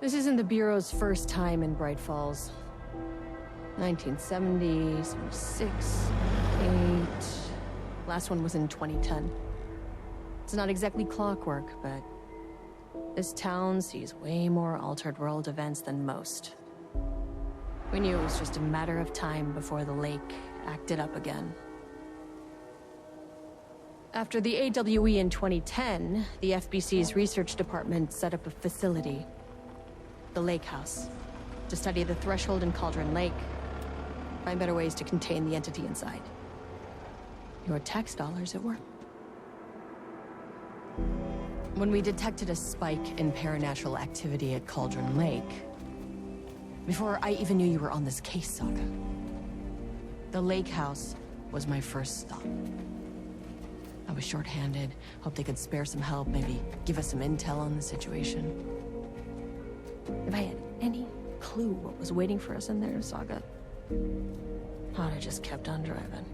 This isn't the Bureau's first time in Bright Falls. 1970, 76, 8... Last one was in 2010. It's not exactly clockwork, but this town sees way more altered world events than most. We knew it was just a matter of time before the lake acted up again. After the AWE in 2010, the FBC's research department set up a facility, the Lake House, to study the threshold in Cauldron Lake, find better ways to contain the entity inside. Your tax dollars at work. When we detected a spike in paranatural activity at Cauldron Lake, before I even knew you were on this case, Saga, the Lake House was my first stop. I was short-handed, hoped they could spare some help, maybe give us some intel on the situation. If I had any clue what was waiting for us in there, Saga, I'd have just kept on driving.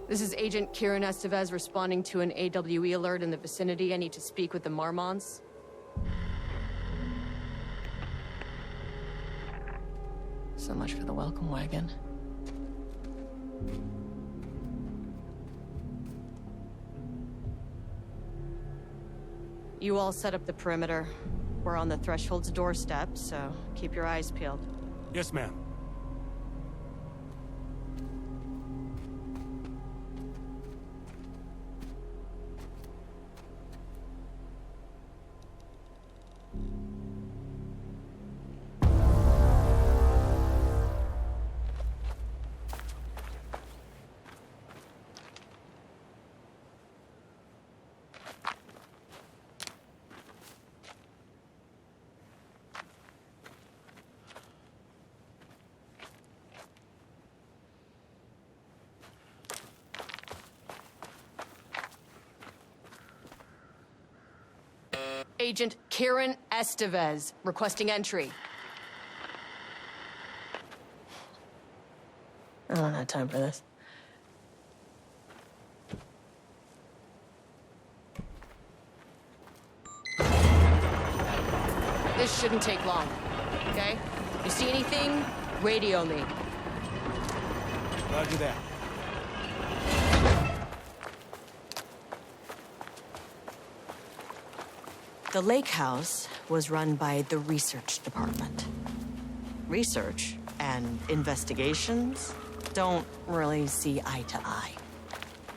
This is Agent Kieran Estevez responding to an AWE alert in the vicinity. I need to speak with the Marmonts. So much for the welcome wagon. You all set up the perimeter. We're on the Threshold's doorstep, so keep your eyes peeled. Yes, ma'am. Agent Kieran Estevez, requesting entry. I don't have time for this. This shouldn't take long, okay? You see anything, radio me. Roger that. The Lake House was run by the research department. Research and investigations don't really see eye to eye.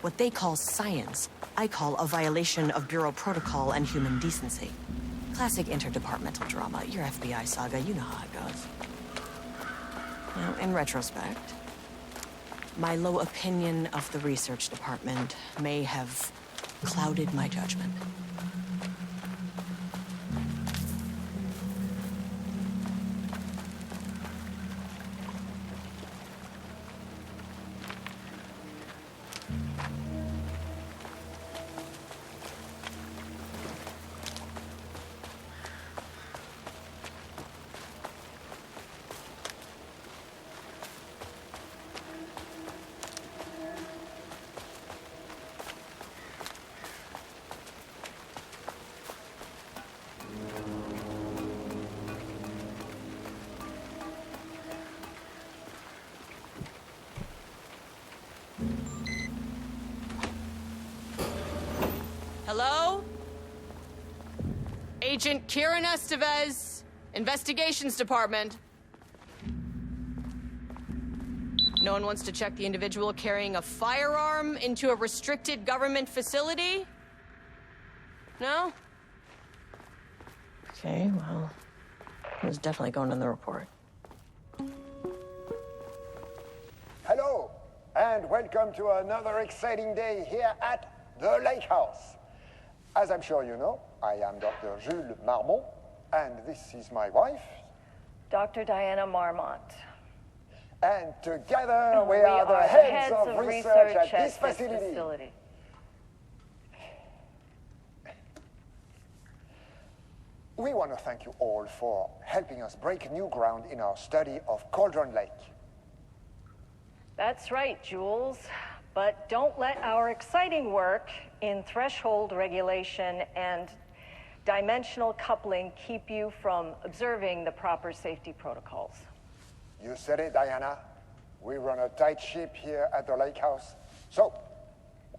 What they call science, I call a violation of Bureau protocol and human decency. Classic interdepartmental drama. Your FBI saga, you know how it goes. Now, in retrospect, my low opinion of the research department may have clouded my judgment. Hello? Agent Kieran Estevez, Investigations Department. No one wants to check the individual carrying a firearm into a restricted government facility? No? Okay, well, it was definitely going in the report. Hello, and welcome to another exciting day here at the Lake House. As I'm sure you know, I am Dr. Jules Marmont, and this is my wife, Dr. Diana Marmont. And together we are the heads of research at this facility. We want to thank you all for helping us break new ground in our study of Cauldron Lake. That's right, Jules. But don't let our exciting work in threshold regulation and dimensional coupling keep you from observing the proper safety protocols. You said it, Diana. We run a tight ship here at the lake house. So,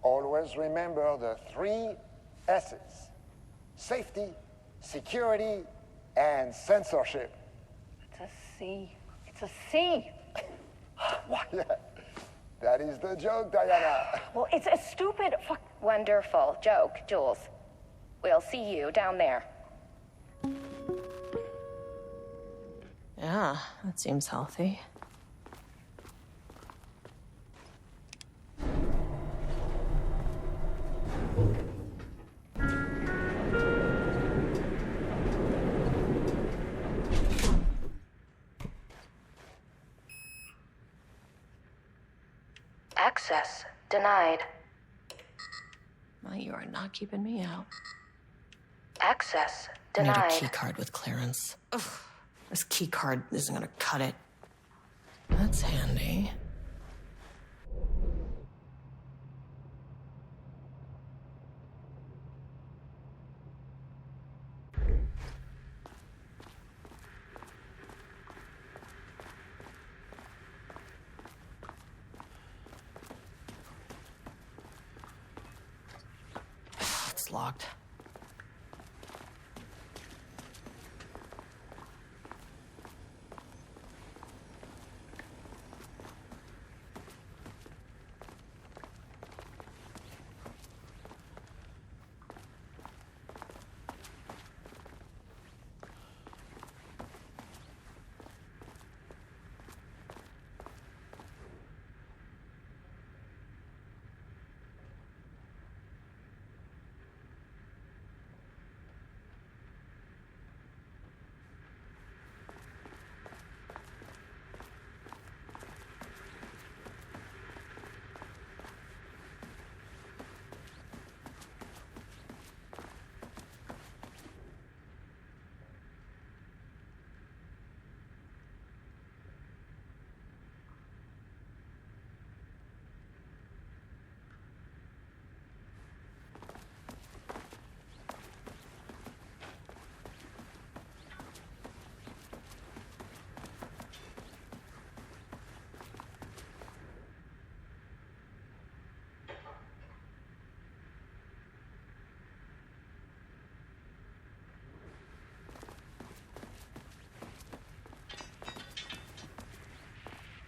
always remember the 3 S's. Safety, security, and censorship. It's a C. It's a C. What? Yeah, that is the joke, Diana. Well, it's a stupid fuck. Wonderful joke, Jules. We'll see you down there. Yeah, that seems healthy. Access denied. Well, you are not keeping me out. Access I need a denied. key card with clearance. Ugh, this key card isn't gonna cut it. That's handy. It's locked.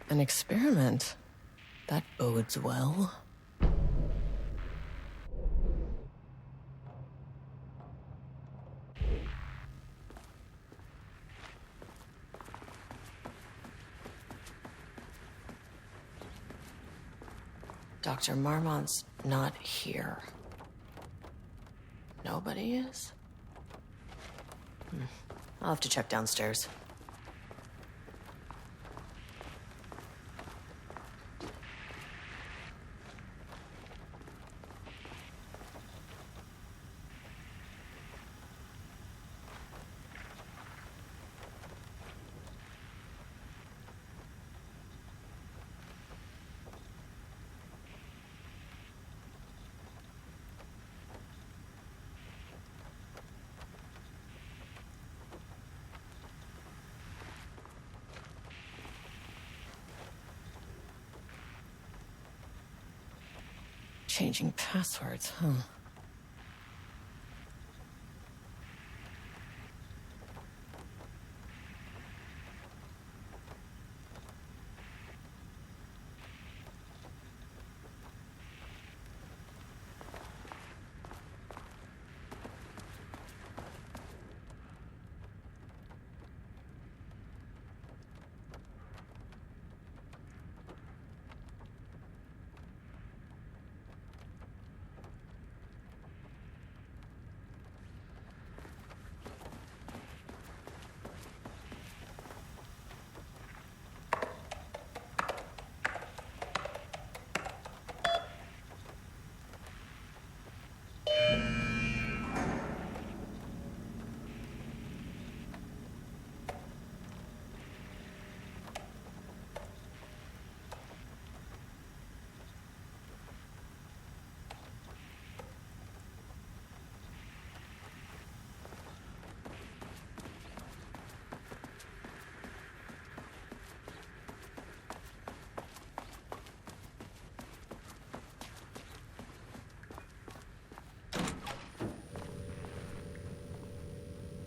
An experiment. That bodes well. Dr. Marmont's not here. Nobody is? I'll have to check downstairs. Changing passwords, huh?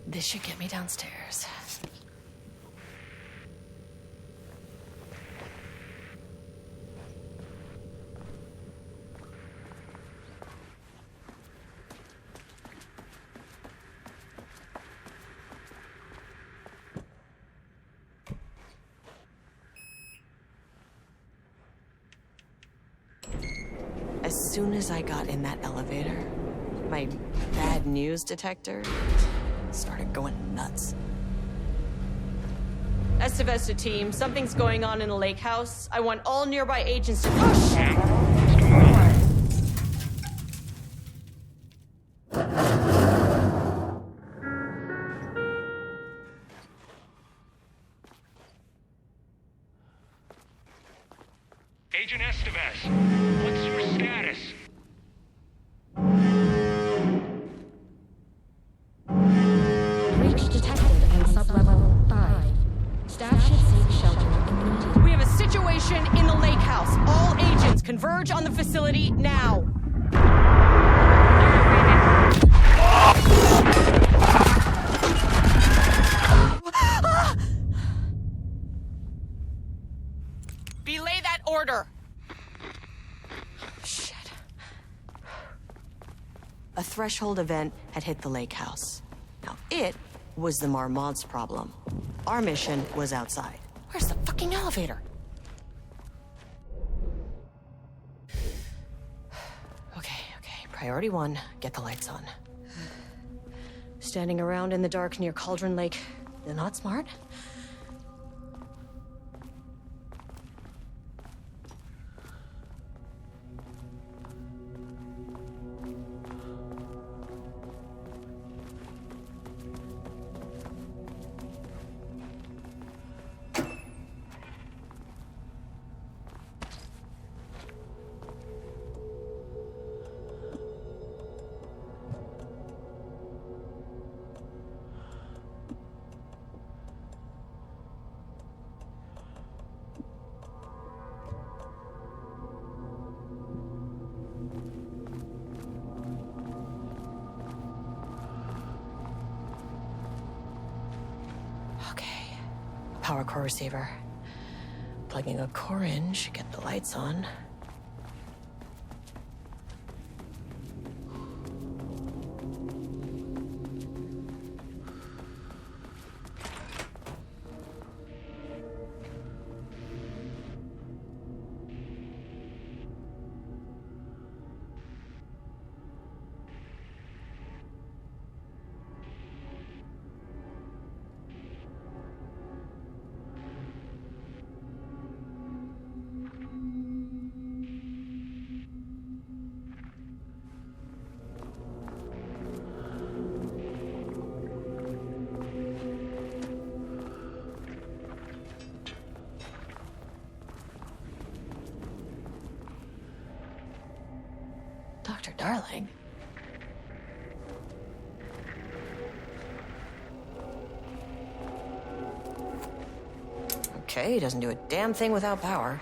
This should get me downstairs. As soon as I got in that elevator, my bad news detector started going nuts. Estevesta team, something's going on in the lake house. I want all nearby agents to push. Agent Estevez, what's your status? Breach detected in sublevel 5. Staff should seek shelter immediately. We have a situation in the lake house. All agents converge on the facility now. Belay that order. Shit. A threshold event had hit the lake house. Now, it was the Marmont's problem. Our mission was outside. Where's the fucking elevator? Okay. Priority 1, get the lights on. Standing around in the dark near Cauldron Lake, not smart. Okay, power core receiver. Plugging a core in should get the lights on. Dr. Darling? Okay, he doesn't do a damn thing without power.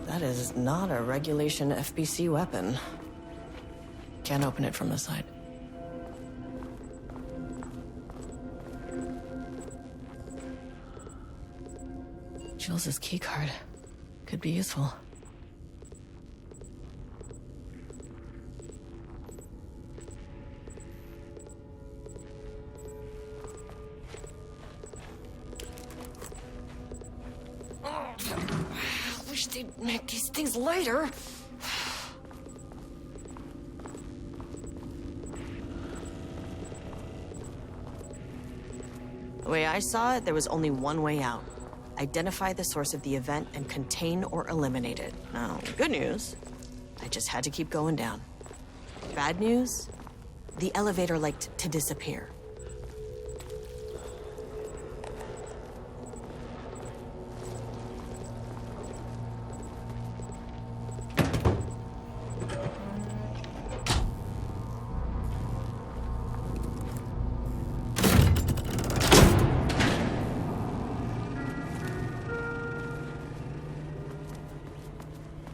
That is not a regulation FBC weapon. Can't open it from the side. Jules' keycard could be useful. They'd make these things lighter. The way I saw it, there was only one way out. Identify the source of the event and contain or eliminate it. Now, good news, I just had to keep going down. Bad news, the elevator liked to disappear.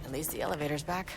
At least the elevator's back.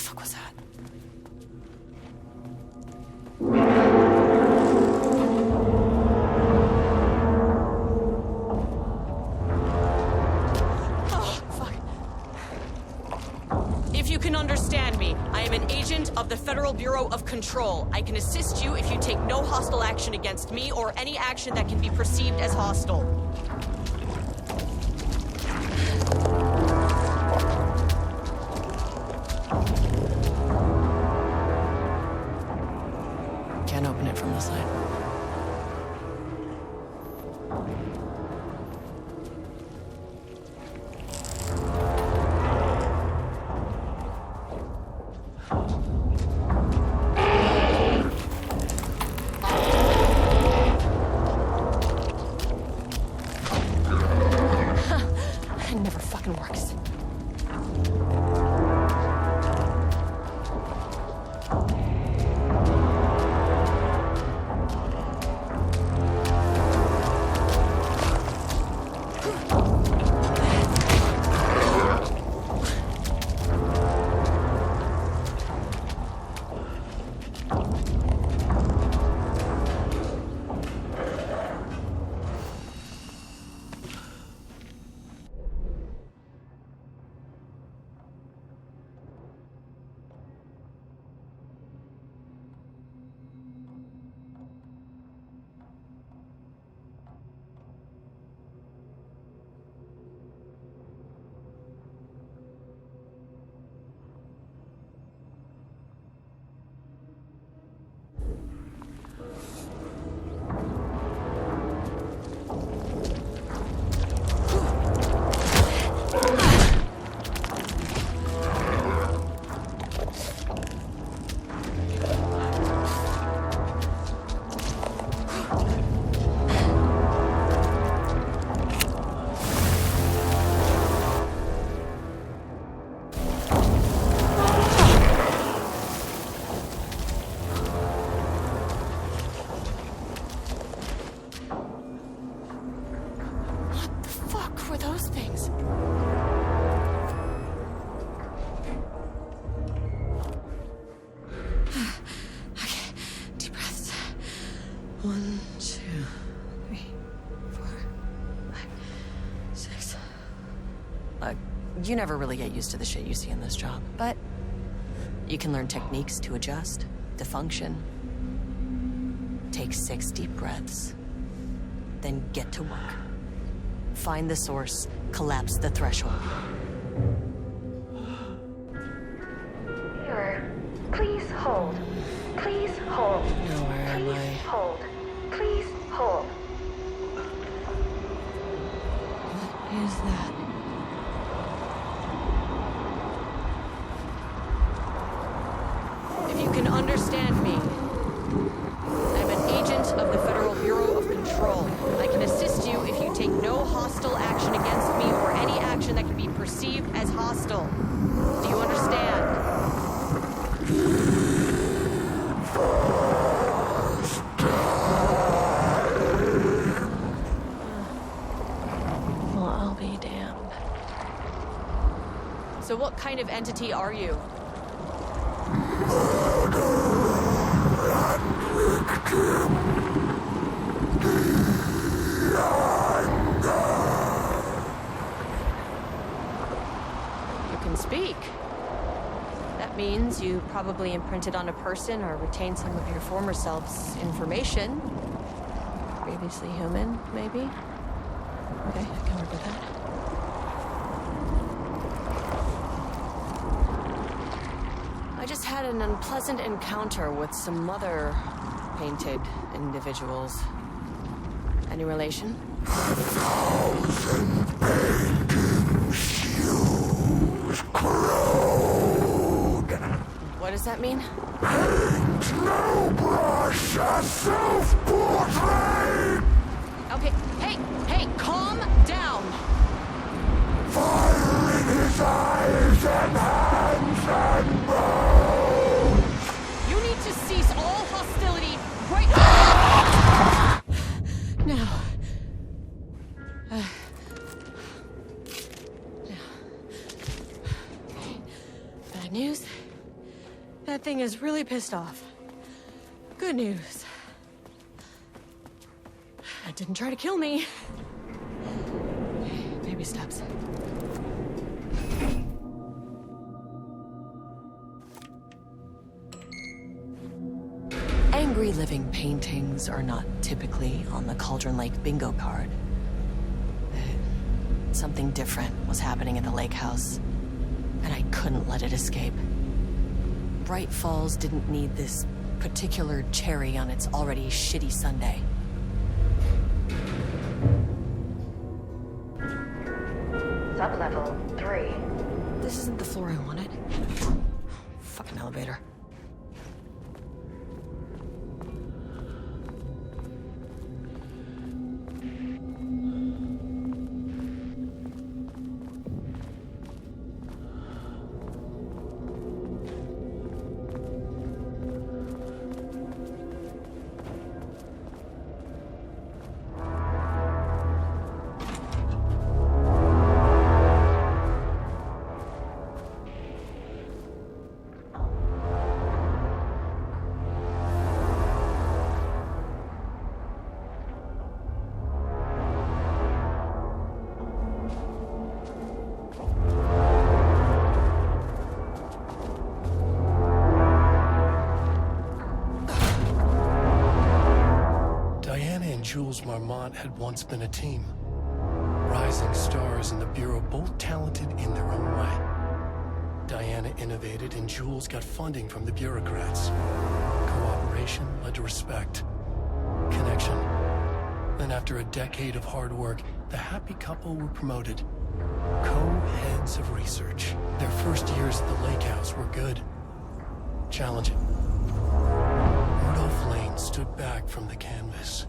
What was that? Oh, fuck. If you can understand me, I am an agent of the Federal Bureau of Control. I can assist you if you take no hostile action against me or any action that can be perceived as hostile. Can't open it from the side. It never fucking works. Were those things? Okay, deep breaths. 1, 2, 3, 4, 5, 6. Look, you never really get used to the shit you see in this job, but you can learn techniques to adjust, to function. Take 6 deep breaths, then get to work. find the source, collapse the threshold. Mirror, please hold. Please hold. Now where am Please I? hold. Please hold. What is that? If you can understand me, I'm an agent of the Federal Bureau of Control. I can assist you if you take no hostile action against me or any action that can be perceived as hostile. Do you understand? Well, I'll be damned. So what kind of entity are you? You can speak. That means you probably imprinted on a person or retained some of your former self's information. Previously human, maybe? Okay, I can work with that. I just had an unpleasant encounter with some other painted individuals. Any relation? What does that mean? Okay, hey, calm down! Fire in his eyes and hands and bones! You need to cease all hostility right now! Now. Okay. Bad news. That thing is really pissed off. Good news. It didn't try to kill me. Baby steps. Angry living paintings are not typically on the Cauldron Lake bingo card. Something different was happening at the lake house, and I couldn't let it escape. Bright Falls didn't need this particular cherry on its already shitty sundae. Sublevel 3. This isn't the floor I wanted. Fucking elevator. Jules Marmont had once been a team. Rising stars in the Bureau, both talented in their own way. Diana innovated and Jules got funding from the bureaucrats. Cooperation led to respect. Connection. Then after a decade of hard work, the happy couple were promoted. Co-heads of research. Their first years at the lake house were good. Challenging. Rudolph Lane stood back from the canvas.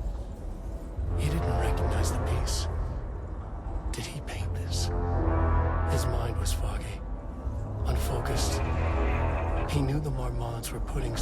He didn't recognize the piece. Did he paint this? His mind was foggy, unfocused. He knew the Marmonts were putting...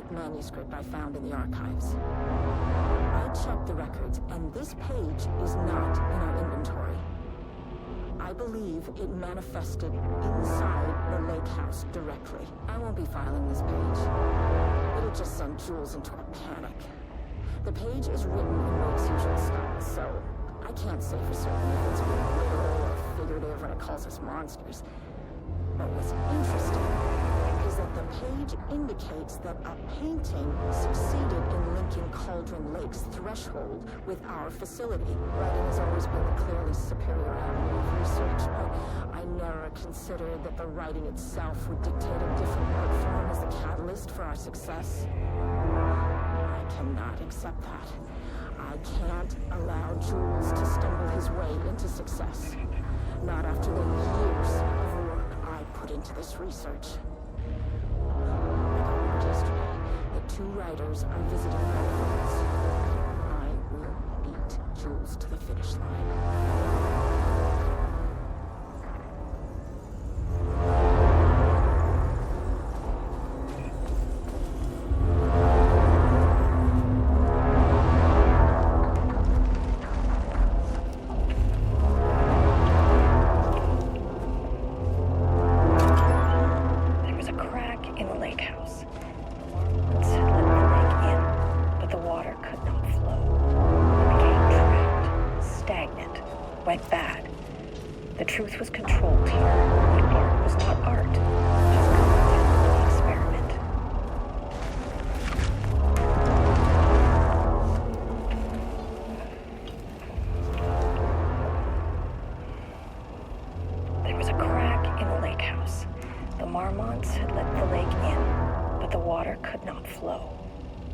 manuscript I found in the archives. I checked the records, and this page is not in our inventory. I believe it manifested inside the lake house directly. I won't be filing this page. It'll just send Jules into a panic. The page is written in Wake's usual style, so I can't say for certain if it's being literal or figurative when it calls us monsters. But what's interesting is that the page indicates that a painting succeeded in linking Cauldron Lake's threshold with our facility. Writing has always been the clearly superior avenue of research, but I never considered that the writing itself would dictate a different art form as the catalyst for our success. I cannot accept that. I can't allow Jules to stumble his way into success. Not after the years of work I put into this research. I got word yesterday that 2 writers are visiting Redlands. I will beat Jules to the finish line. Went bad. The truth was controlled here. The art was not art, just content of the experiment. There was a crack in the lake house. The Marmonts had let the lake in, but the water could not flow.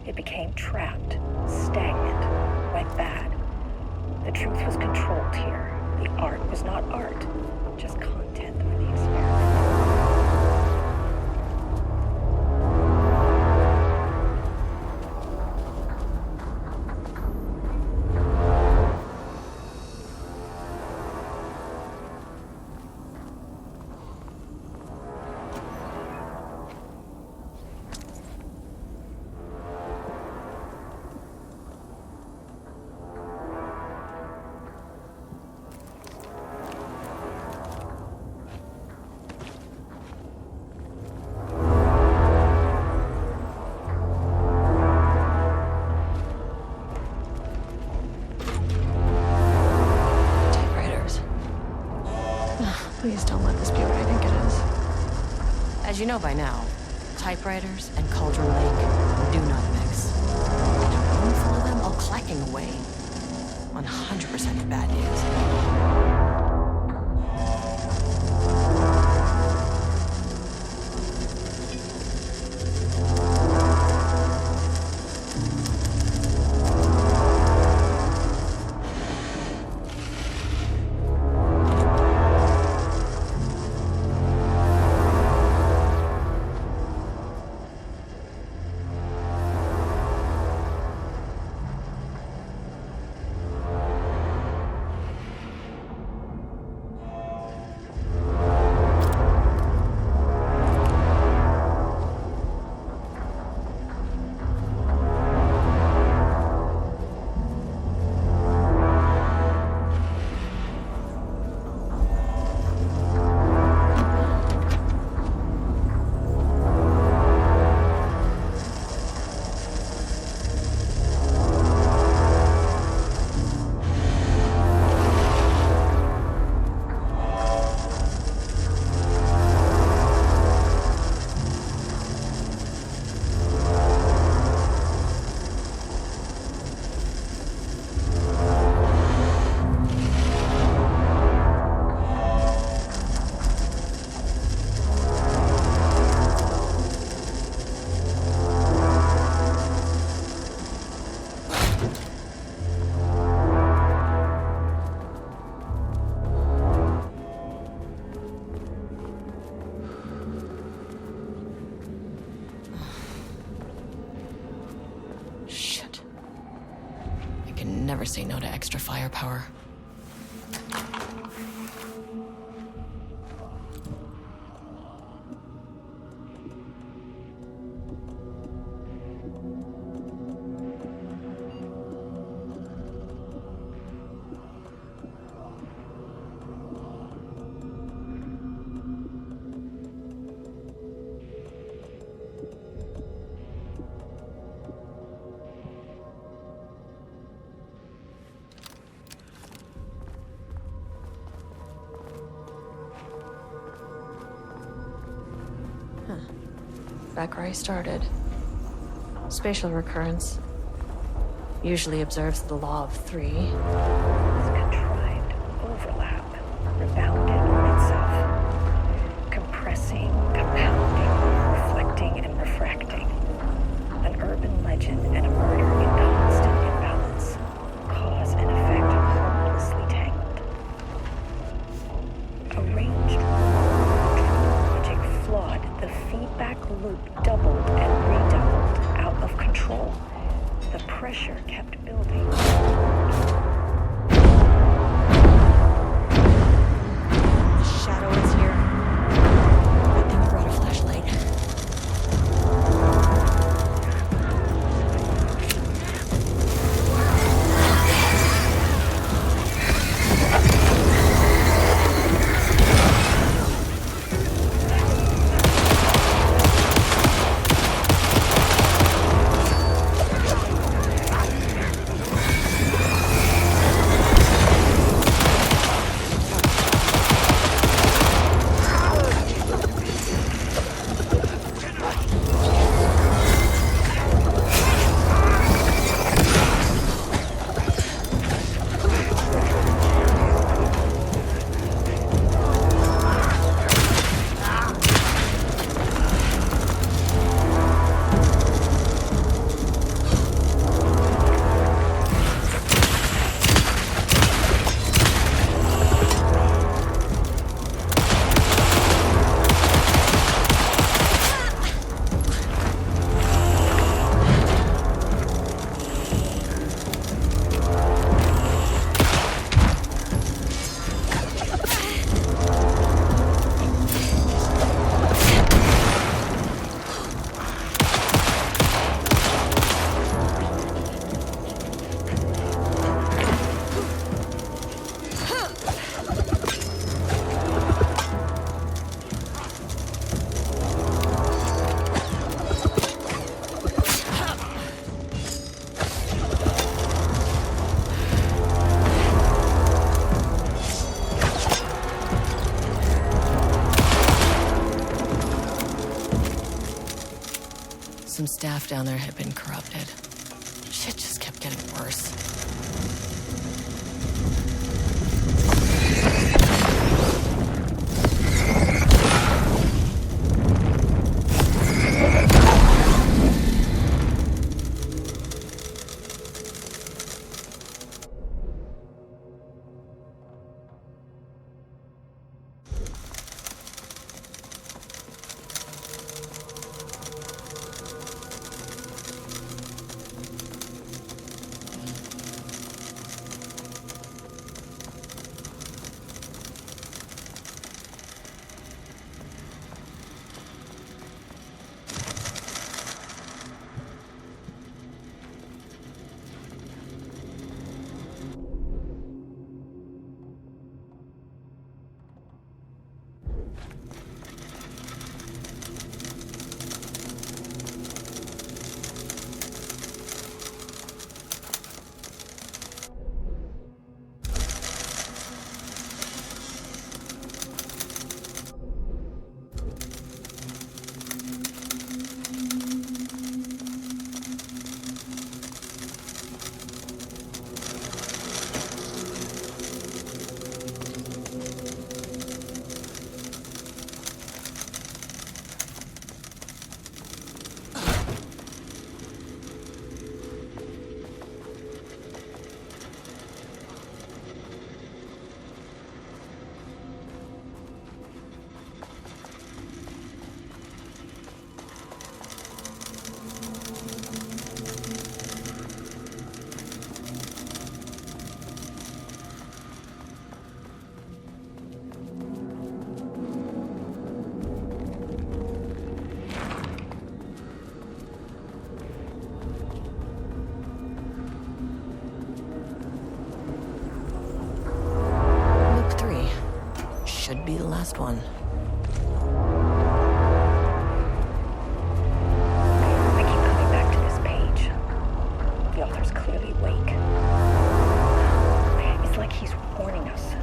It became trapped, stagnant, went bad. The truth was controlled here. The art was not art, just content of the experiment. Please don't let this be what I think it is. As you know by now, typewriters and Cauldron Lake do not mix. And a room full of them all clacking away. 100% bad news. Never say no to extra firepower. back where I started. Spatial recurrence. Usually observes the law of 3. This contrived overlap rebounded on itself, compressing, compounding, reflecting, and refracting. An urban legend and a murder in constant imbalance, cause and effect hopelessly tangled. Arranged logic flawed, the feedback loop doubled and redoubled, out of control. The pressure kept building. The shadow is here. Good thing you brought a flashlight. Some staff down there had been corrupted. Shit just kept getting worse. Should be the last one. I keep coming back to this page. The author's clearly awake. It's like he's warning us.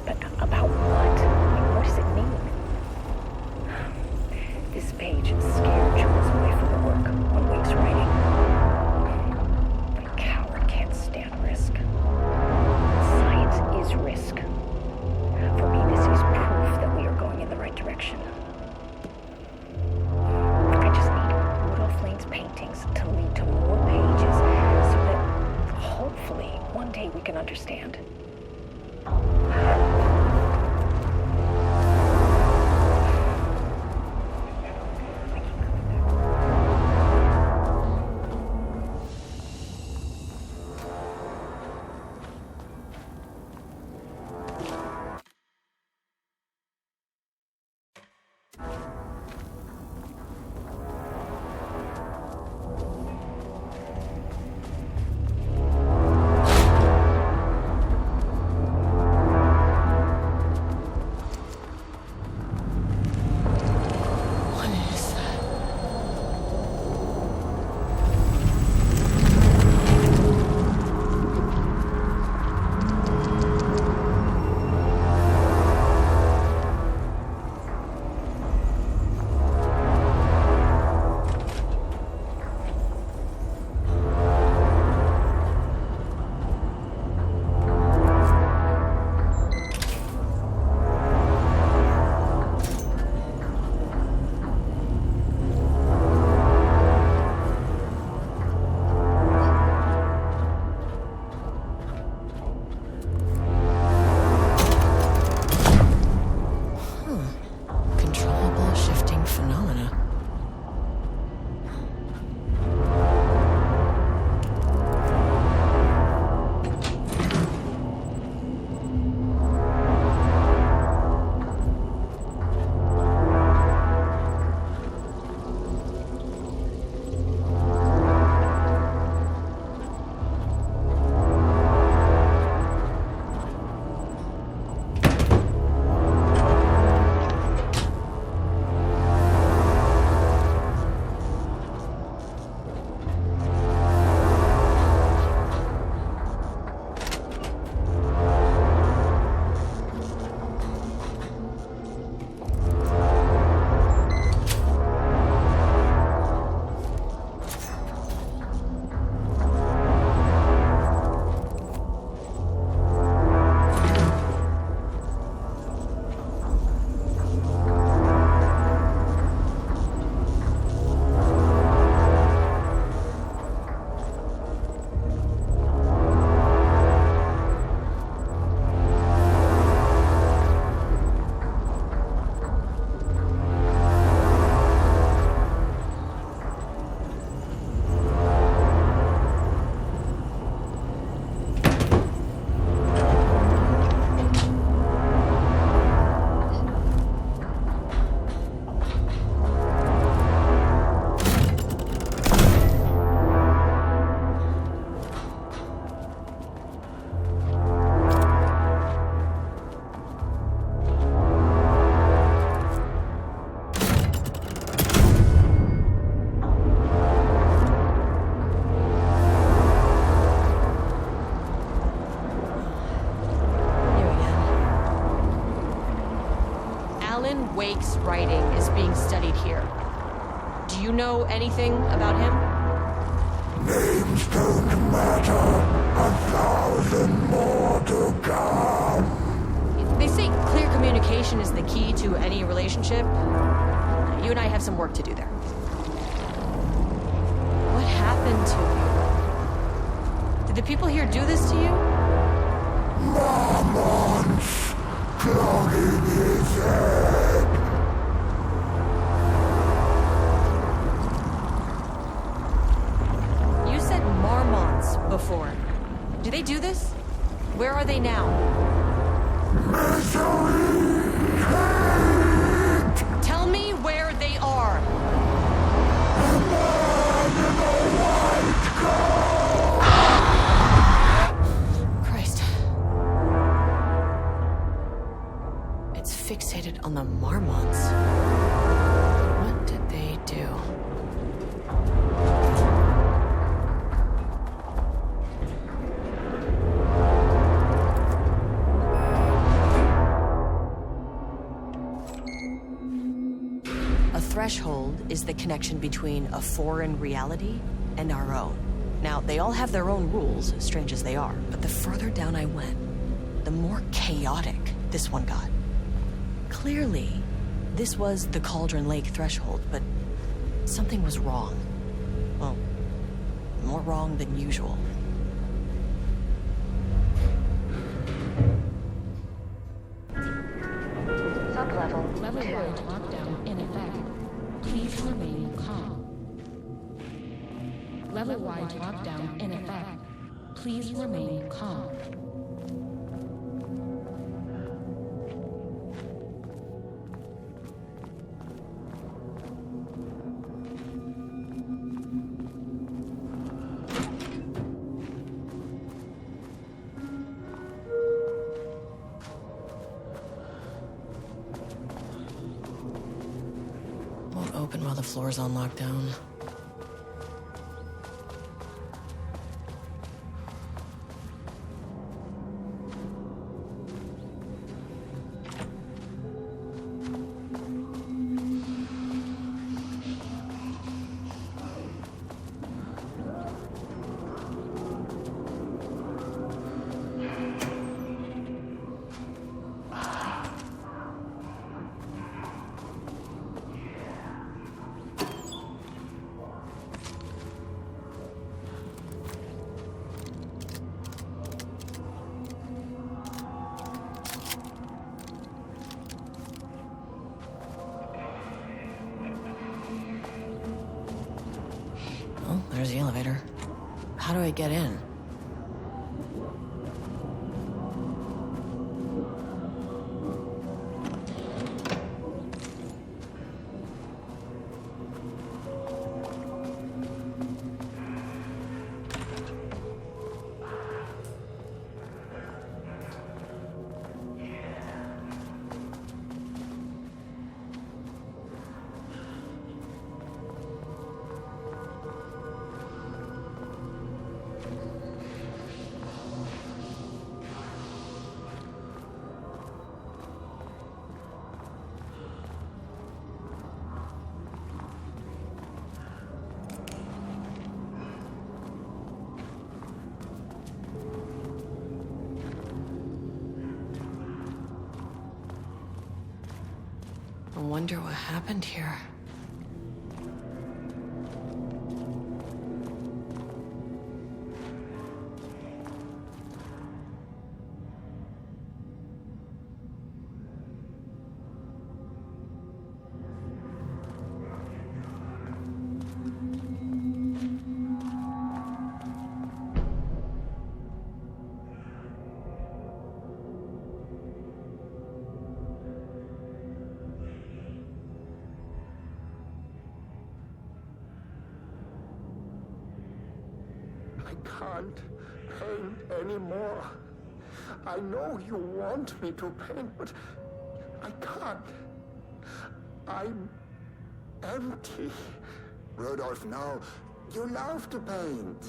But about what? What does it mean? This page scared Jules writing is being studied here. Do you know anything about him? Names don't matter. 1,000 more to come. They say clear communication is the key to any relationship. You and I have some work to do there. What happened to you? Did the people here do this to you? Marmots clogging his head. You said marmots before. Do they do this? Where are they now? Misery, hate. Tell me where they are. The man in the white coat. Christ. It's fixated on the marmots. What did they do? A threshold is the connection between a foreign reality and our own. Now, they all have their own rules, strange as they are, but the further down I went, the more chaotic this one got. Clearly, this was the Cauldron Lake threshold, but something was wrong. Well, more wrong than usual. Sublevel Level 2. 1 lockdown in effect. Please remain calm. Level-wide lockdown in effect. Please remain calm. Won't open while the floor's on lockdown. Oh, there's the elevator. How do I get in? I wonder what happened here. I can't paint anymore. I know you want me to paint, but I can't. I'm empty. Rodolph, no. You love to paint.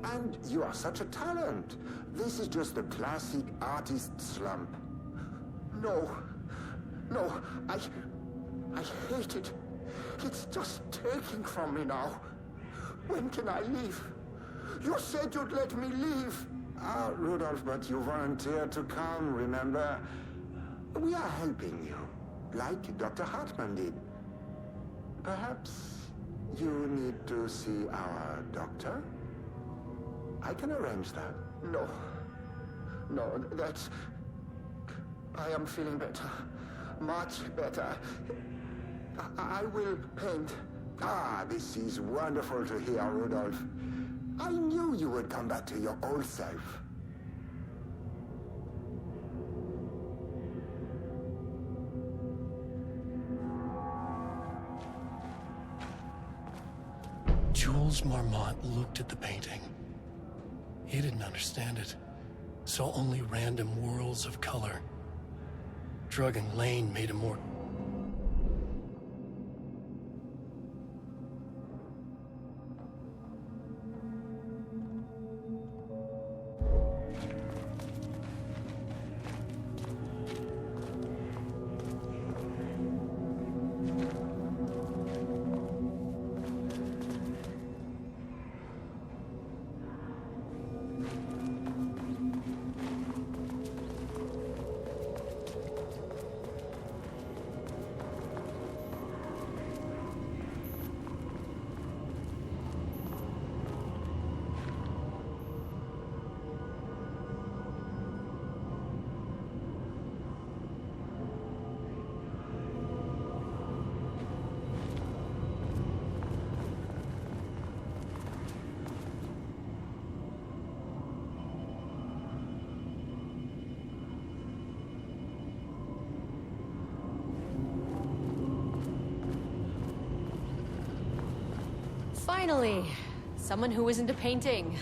And you are such a talent. This is just a classic artist slump. No. No, I hate it. It's just taking from me now. When can I leave? You said you'd let me leave. Ah, Rudolph, but you volunteered to come, remember? We are helping you, like Dr. Hartman did. Perhaps you need to see our doctor? I can arrange that. No. No, that's... I am feeling better. Much better. I will paint. Ah, this is wonderful to hear, Rudolph. I knew you would come back to your old self. Jules Marmont looked at the painting. He didn't understand it. Saw only random whirls of color. Drugging Lane made him more... Finally, someone who isn't a painting.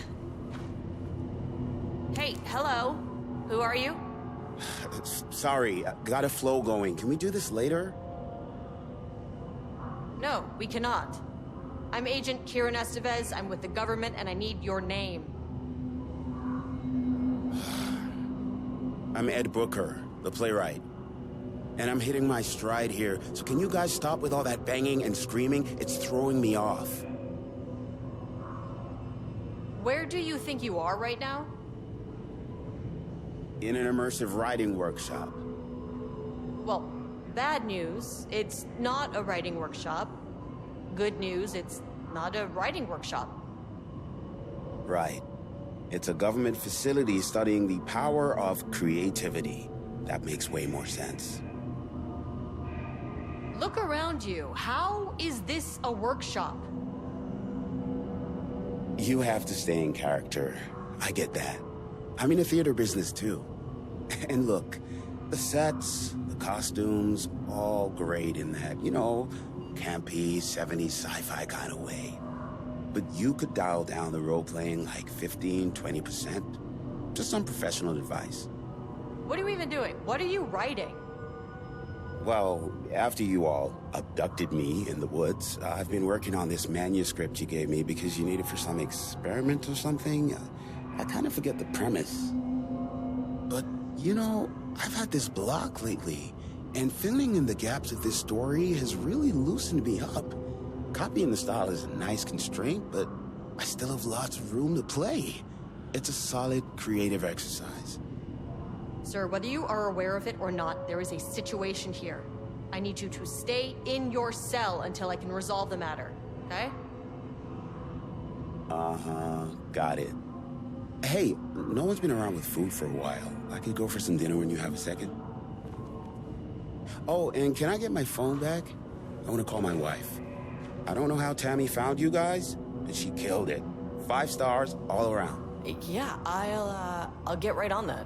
Hey, hello. Who are you? Sorry, got a flow going. Can we do this later? No, we cannot. I'm Agent Kieran Estevez. I'm with the government, and I need your name. I'm Ed Booker, the playwright. And I'm hitting my stride here, so can you guys stop with all that banging and screaming? It's throwing me off. Where do you think you are right now? In an immersive writing workshop. Well, bad news, it's not a writing workshop. Good news, it's not a writing workshop. Right. It's a government facility studying the power of creativity. That makes way more sense. Look around you. How is this a workshop? You have to stay in character. I get that. I'm in the theater business too. And look, the sets, the costumes, all great in that, you know, campy, 70s sci-fi kind of way. But you could dial down the role-playing like 15, 20%. Just some professional advice. What are you even doing? What are you writing? Well, after you all abducted me in the woods, I've been working on this manuscript you gave me because you need it for some experiment or something. I kind of forget the premise. But, you know, I've had this block lately, and filling in the gaps of this story has really loosened me up. Copying the style is a nice constraint, but I still have lots of room to play. It's a solid creative exercise. Sir, whether you are aware of it or not, there is a situation here. I need you to stay in your cell until I can resolve the matter, okay? Uh-huh, got it. Hey, no one's been around with food for a while. I could go for some dinner when you have a second. Oh, and can I get my phone back? I want to call my wife. I don't know how Tammy found you guys, but she killed it. 5 stars all around. Yeah, I'll get right on that.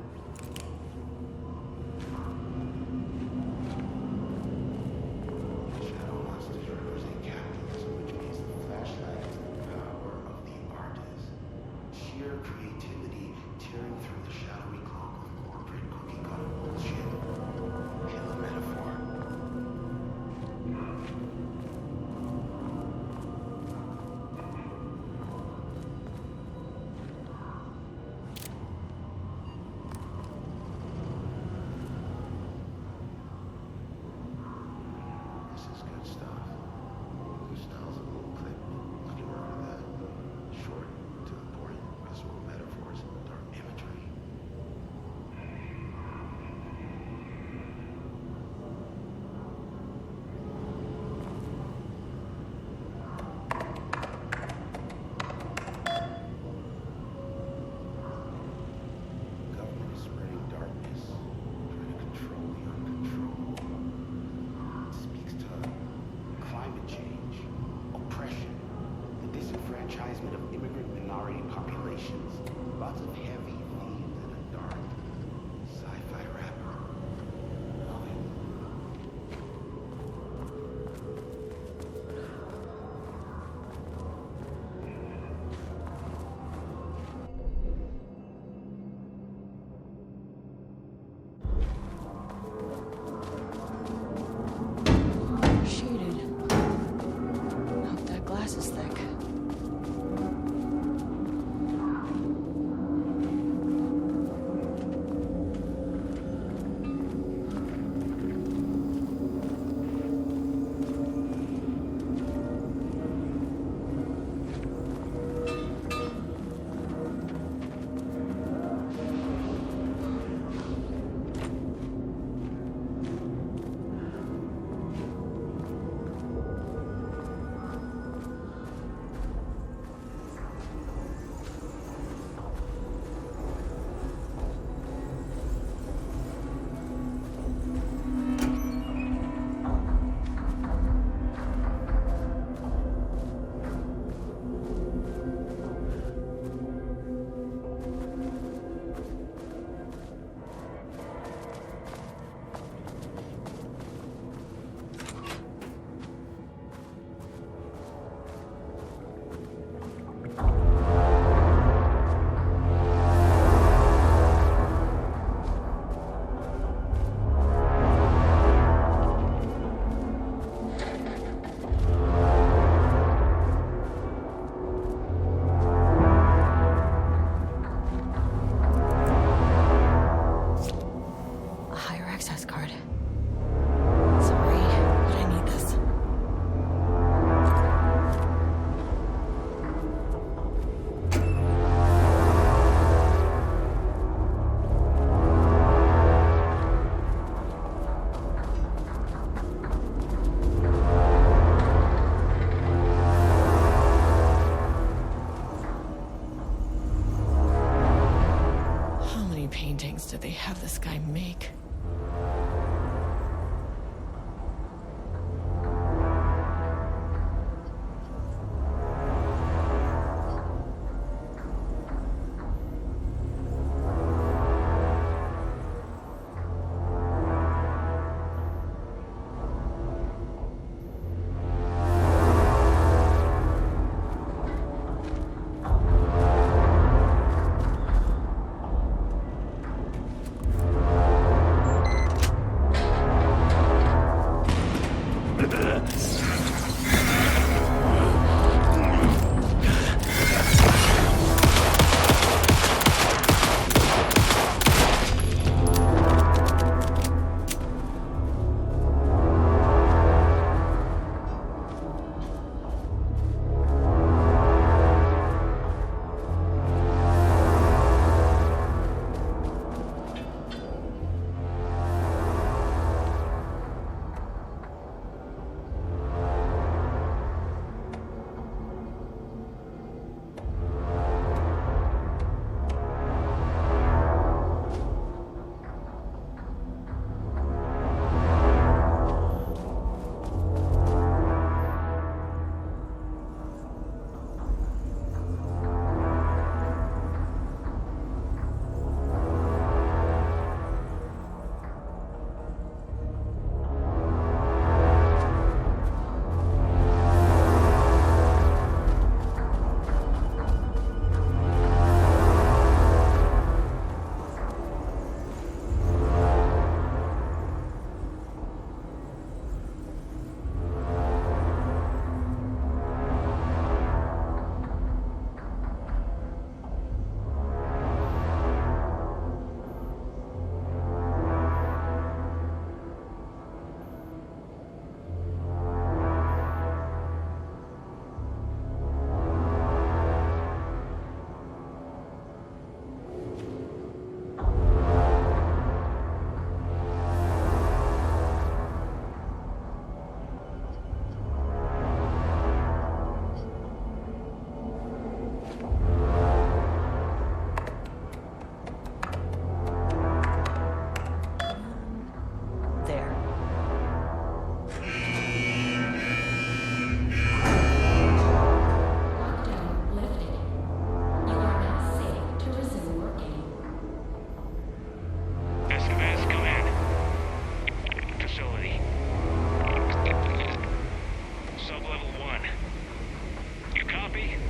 disenfranchisement of immigrant minority populations. Lots of heavy themes and a dark sci-fi wrapper. Love it. Shaded. Hope that glass is thick. A higher access card. Sorry, but I need this. How many paintings did they have this guy make?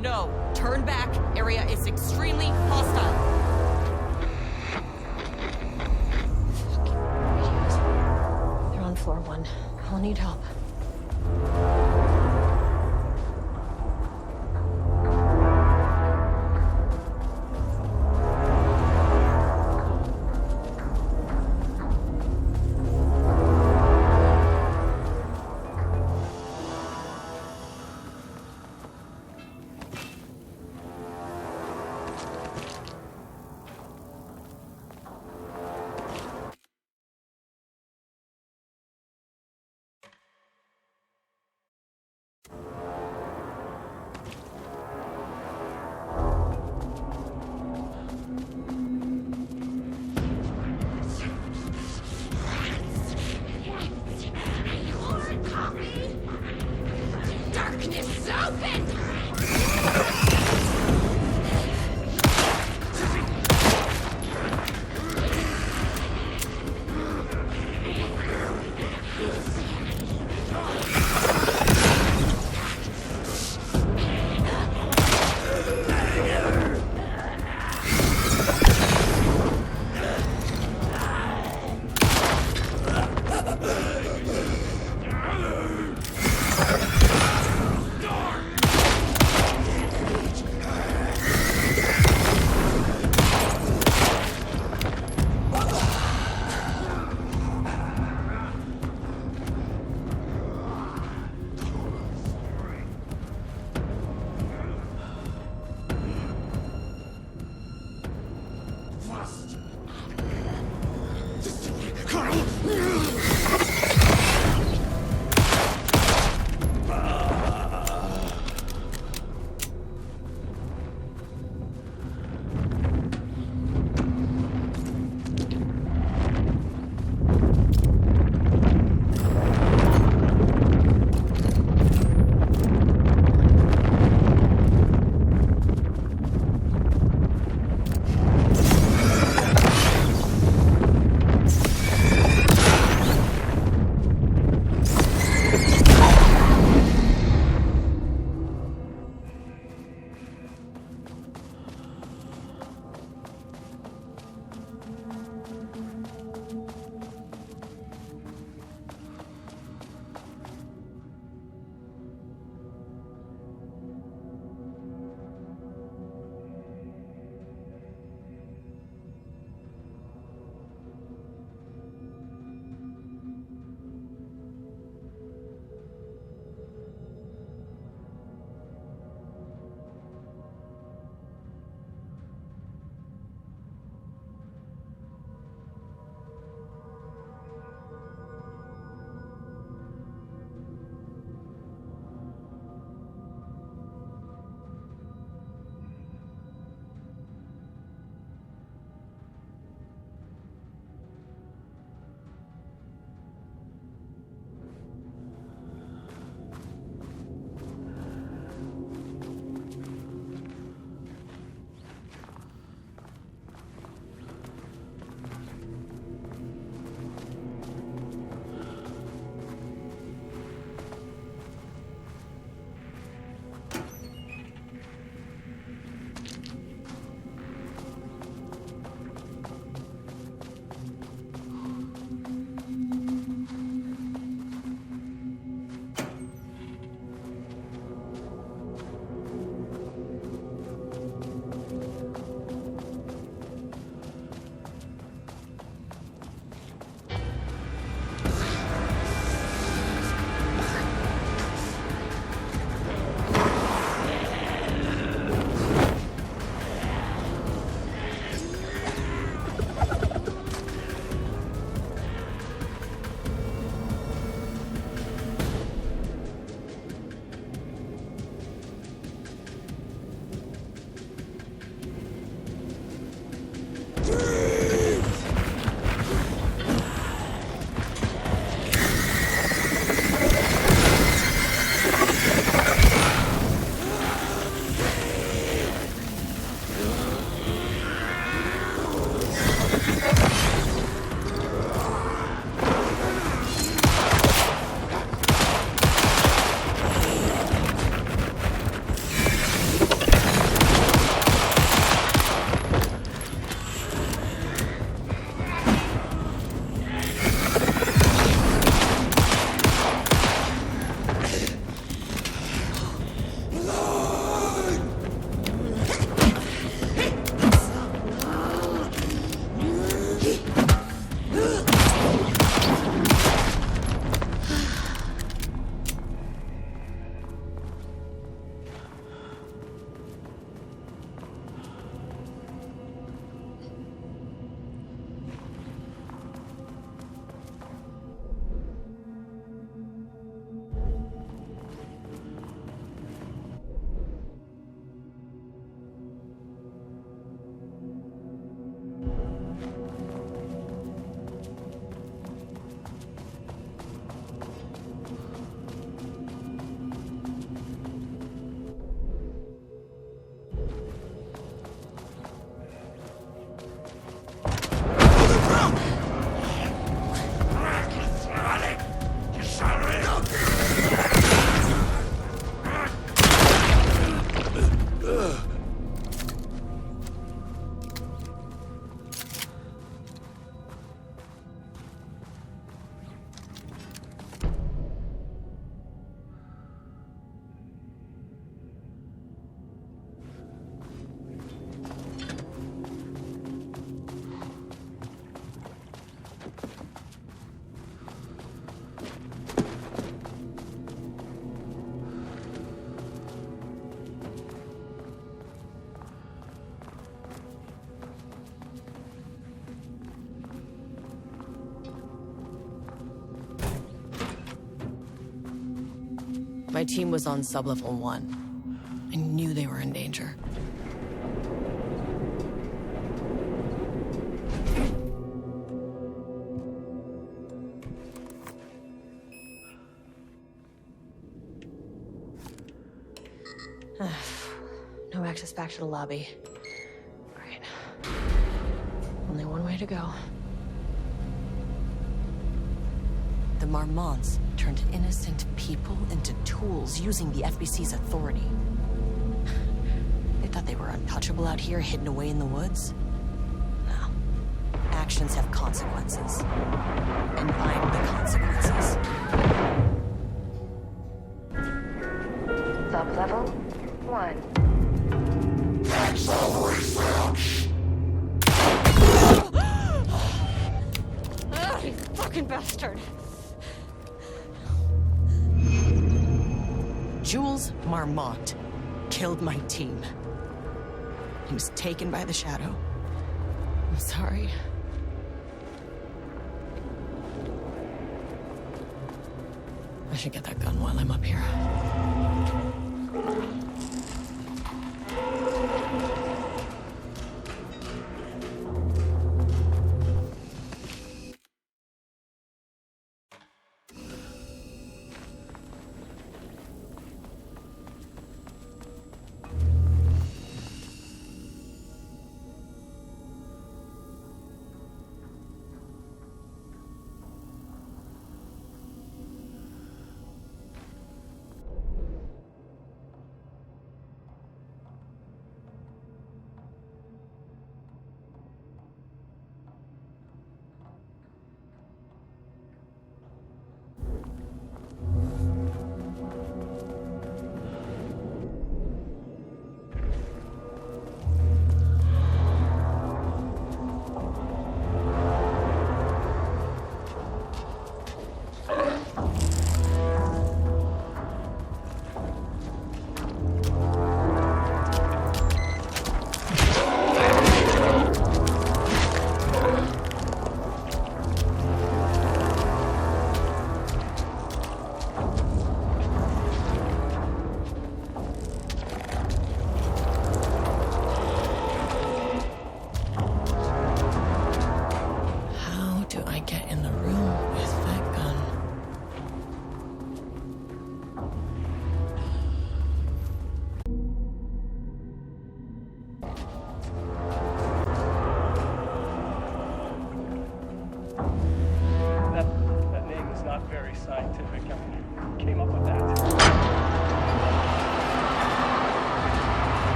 No. Turn back. Area is extremely hostile. They're on floor 1. I'll need help. team was on sublevel 1. I knew they were in danger. No access back to the lobby. Great. Only one way to go. The Marmonts turned innocent people into tools using the FBC's authority. They thought they were untouchable out here, hidden away in the woods. No. Actions have consequences. And I'm the consequences. Sub-level 1. That's our research. Ah, you fucking bastard! Jules Marmont killed my team. He was taken by the Shadow. I'm sorry. I should get that gun while I'm up here.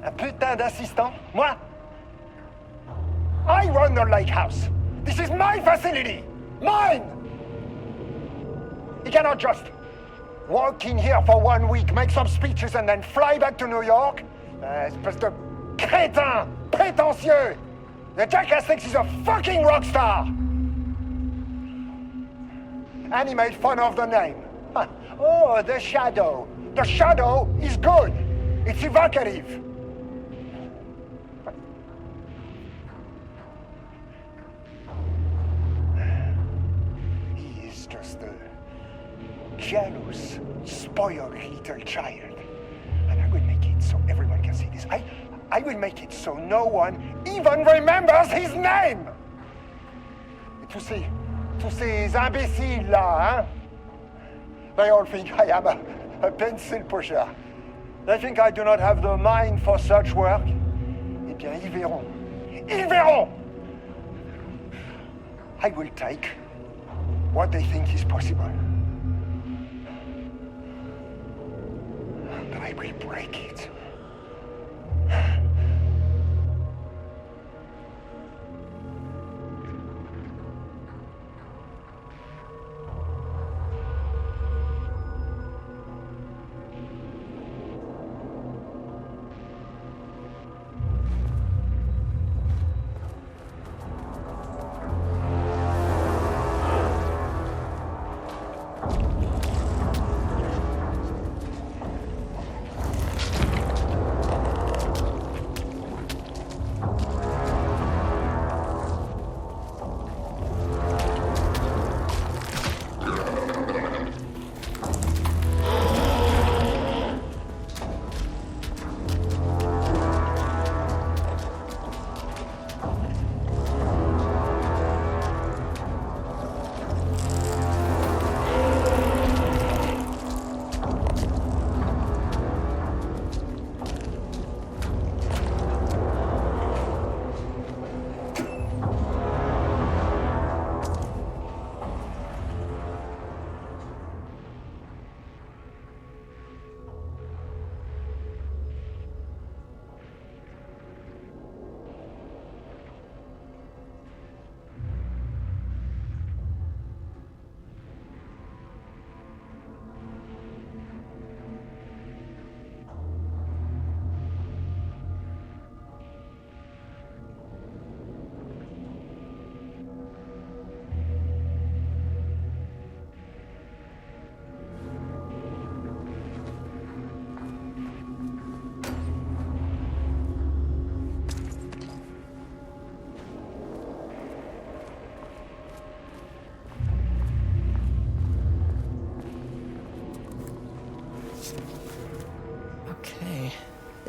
Un putain d'assistant? Moi? I run the lake house. This is my facility. Mine! You cannot just walk in here for 1 week, make some speeches, and then fly back to New York? Espèce de crétin! Prétentieux! The jackass thinks he's a fucking rock star! And he made fun of the name. Huh. Oh, the Shadow. The Shadow is good. It's evocative. He is just a jealous, spoiled little child. And I will make it so everyone can see this. I will make it so no one even remembers his name. Tous ces imbéciles là, hein? They all think I am a pencil pusher. They think I do not have the mind for such work. Eh bien, ils verront. Ils verront! I will take what they think is possible. And I will break it.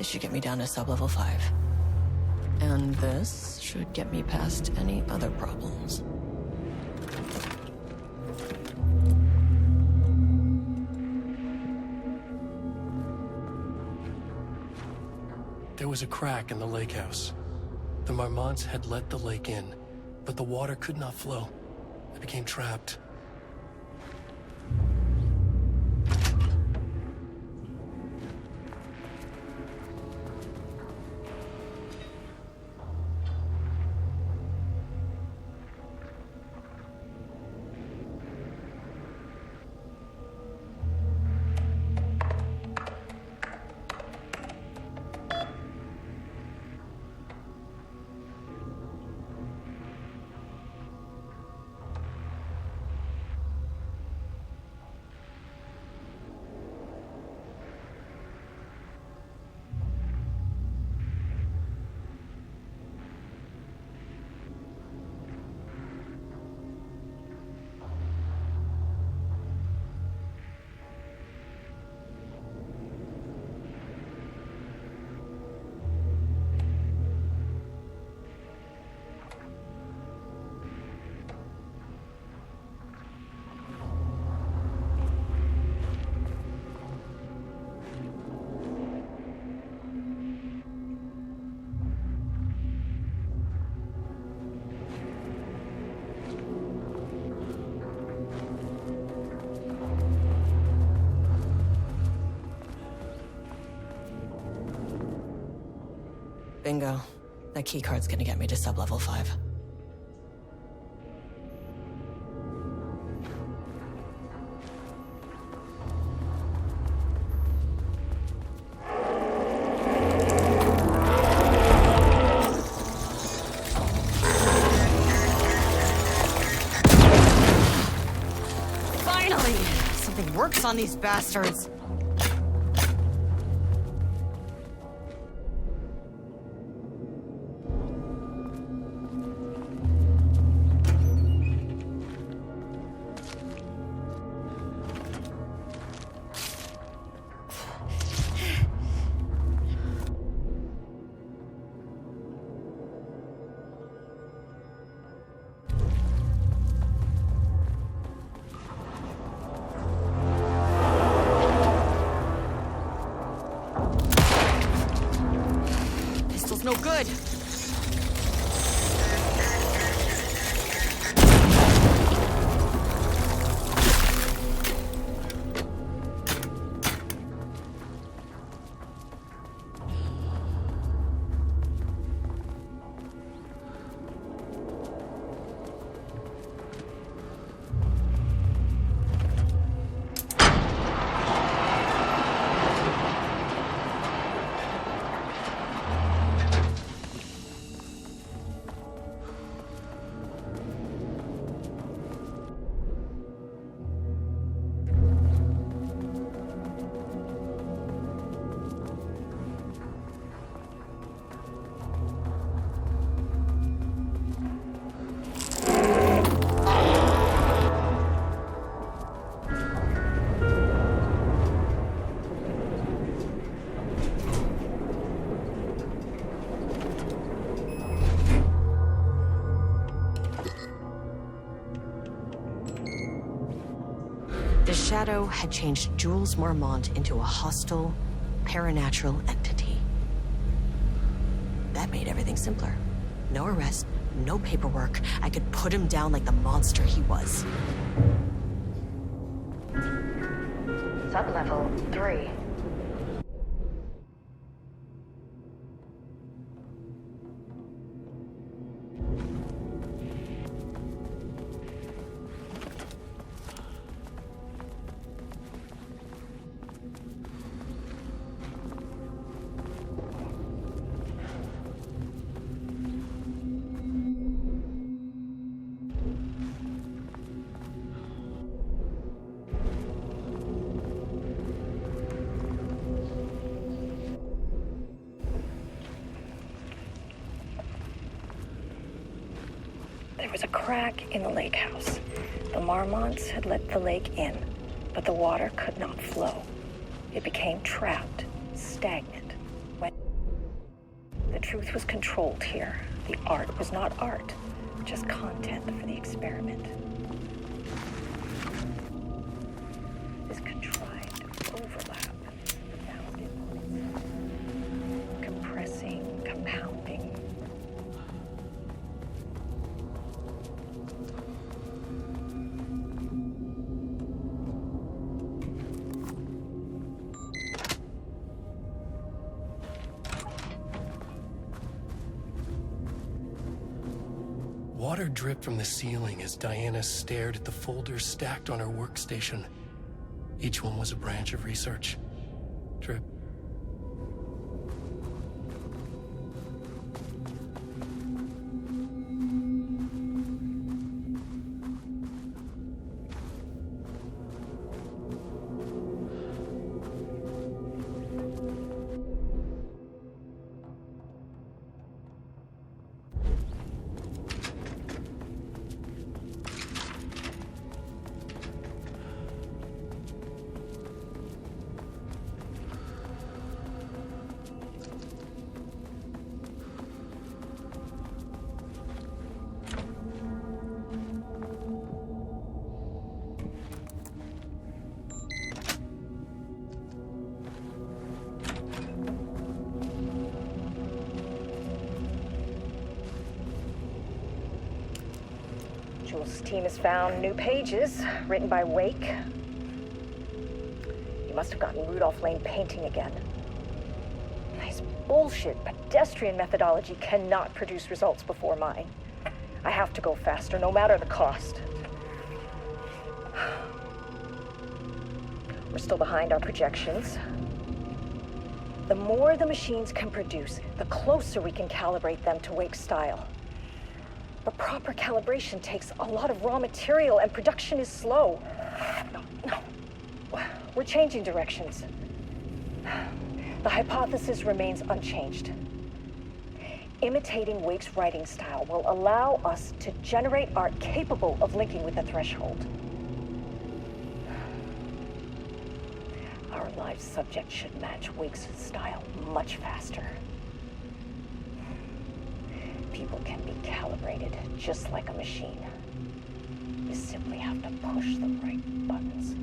This should get me down to sub-level 5. And this should get me past any other problems. There was a crack in the lake house. The Marmonts had let the lake in, but the water could not flow. It became trapped. Bingo. That keycard's gonna get me to sub-level 5. Finally! Something works on these bastards. No good. The Shadow had changed Jules Marmont into a hostile, paranatural entity. That made everything simpler. No arrest, no paperwork. I could put him down like the monster he was. Sub-level 3. There was a crack in the lake house. The Marmonts had let the lake in, but the water could not flow. It became trapped, stagnant, went The truth was controlled here. The art was not art, just content for the experiment. This contrived overlap found in compressing, compounding. Water dripped from the ceiling as Diana stared at the folders stacked on her workstation. Each one was a branch of research. Drip. Jules' team has found new pages written by Wake. He must have gotten Rudolph Lane painting again. His bullshit pedestrian methodology cannot produce results before mine. I have to go faster, no matter the cost. We're still behind our projections. The more the machines can produce, the closer we can calibrate them to Wake's style. But proper calibration takes a lot of raw material, and production is slow. No. We're changing directions. The hypothesis remains unchanged. Imitating Wake's writing style will allow us to generate art capable of linking with the threshold. Our live subject should match Wake's style much faster. People can be calibrated just like a machine. You simply have to push the right buttons.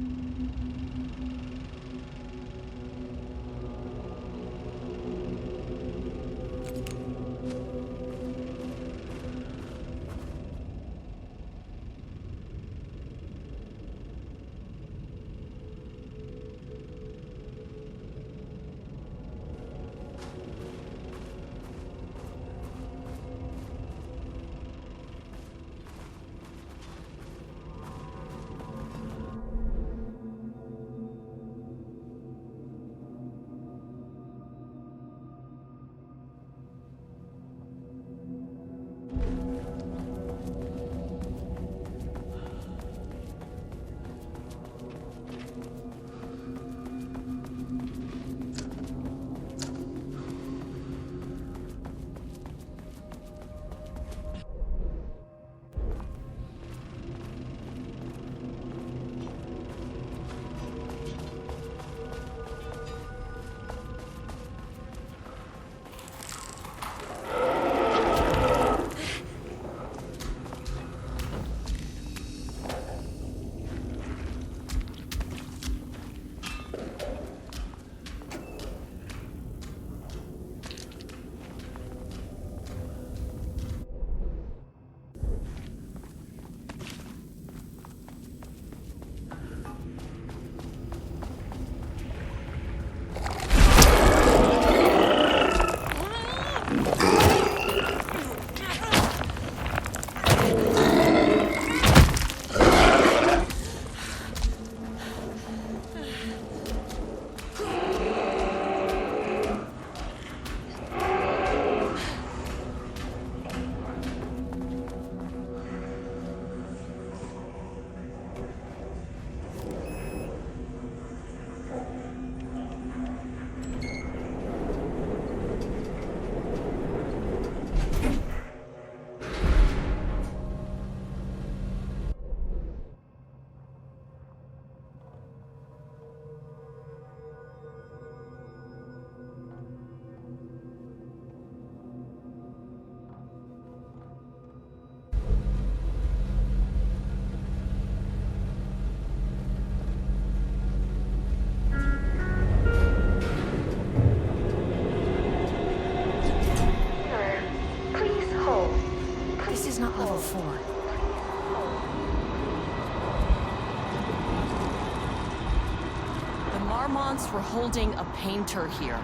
Marmonts were holding a painter here.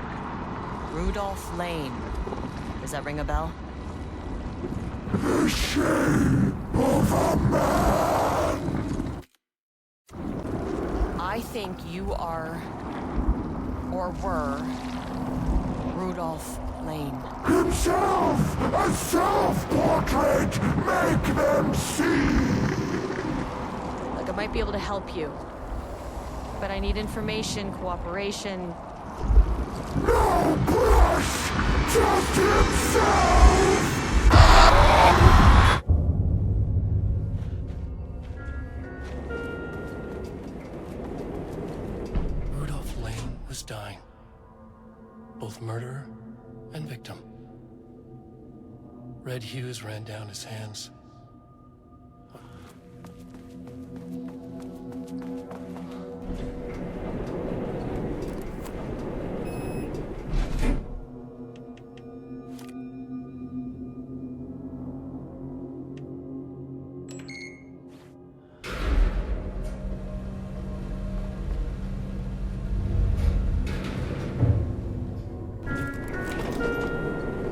Rudolph Lane. Does that ring a bell? The shape of a man! I think you are, or were, Rudolph Lane. Himself! A self-portrait! Make them see! Look, I might be able to help you. But I need information, cooperation. No brush! Just himself! Rudolph Lane was dying. Both murderer and victim. Red hues ran down his hands.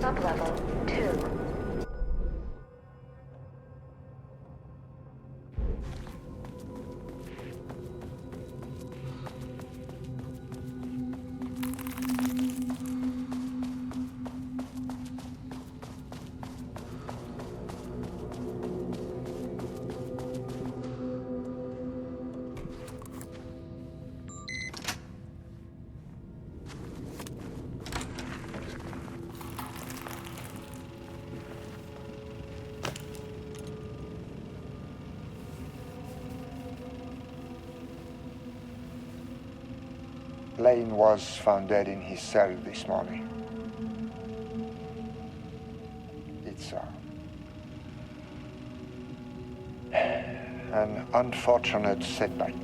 Sublevel 2. Lane was found dead in his cell this morning. It's an unfortunate setback.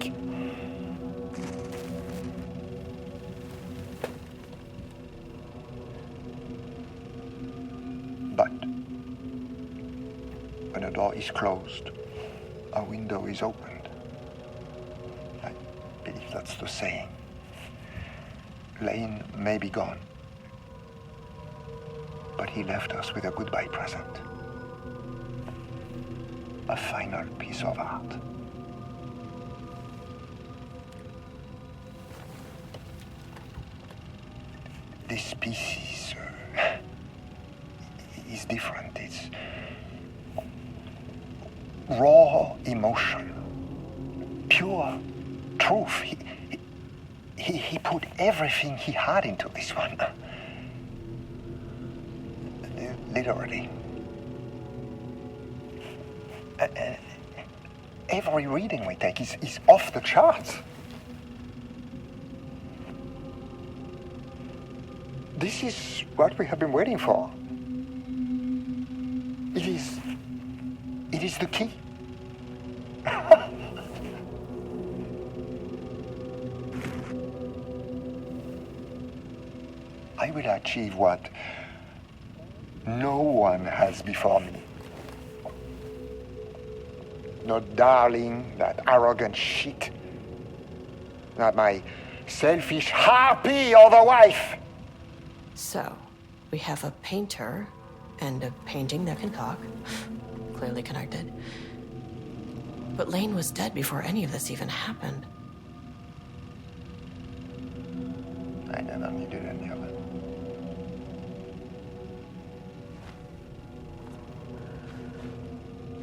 But when a door is closed, a window is opened. I believe that's the saying. Lane may be gone, but he left us with a goodbye present. A final piece of art. This piece is different. It's raw emotion, pure truth. He put everything he had into this one. Literally. Every reading we take is off the charts. This is what we have been waiting for. It is the key. I will achieve what no one has before me. Not darling, that arrogant shit. Not my selfish harpy or the wife. So, we have a painter and a painting that can talk. Clearly connected. But Lane was dead before any of this even happened. I never needed any of it.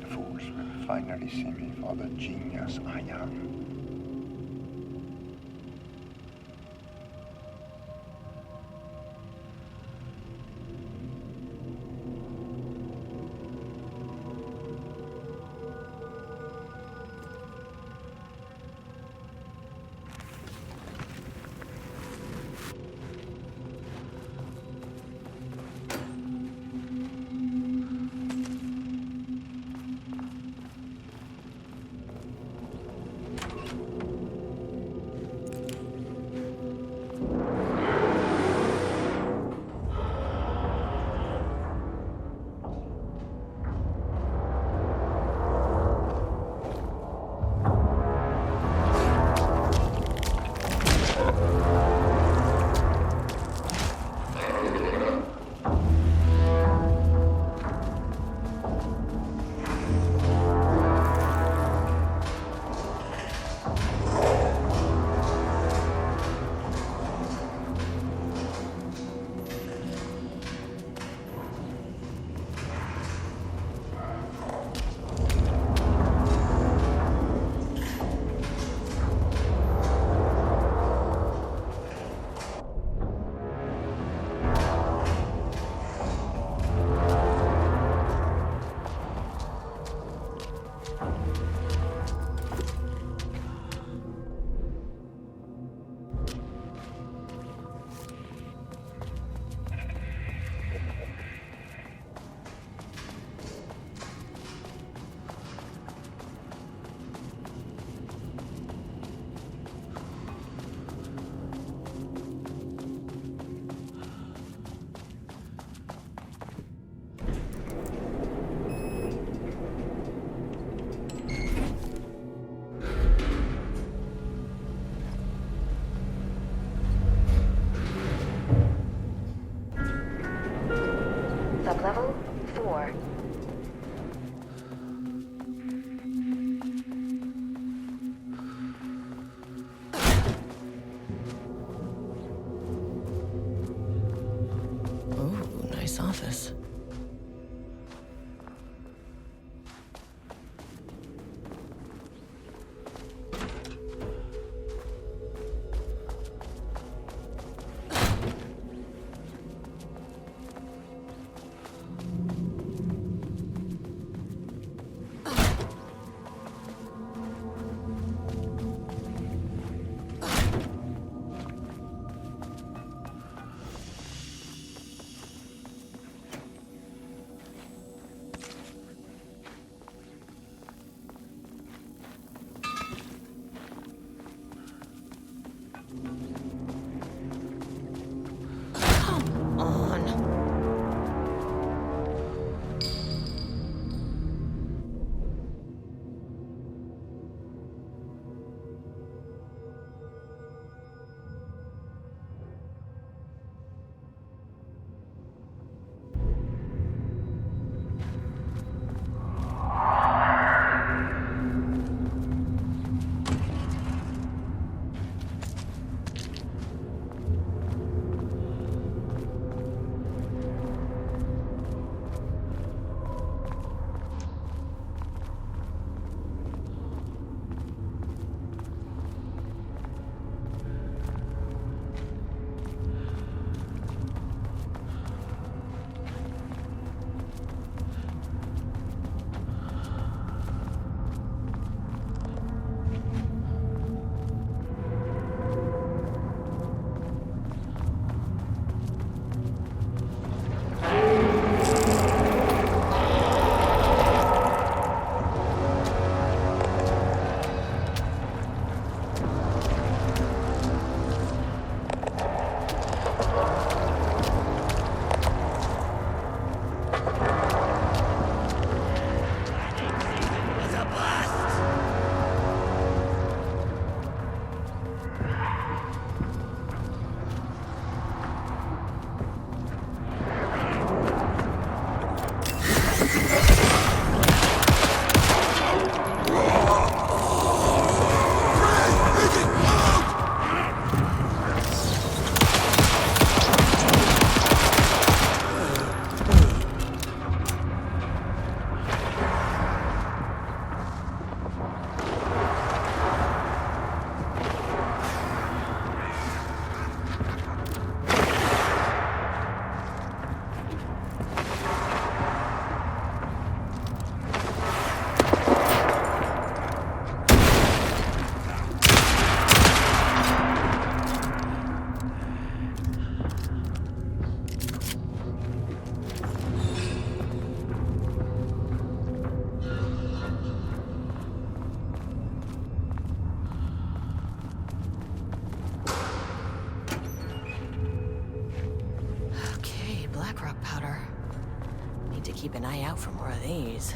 The fools will finally see me for the genius I am. this office? Keep an eye out for more of these.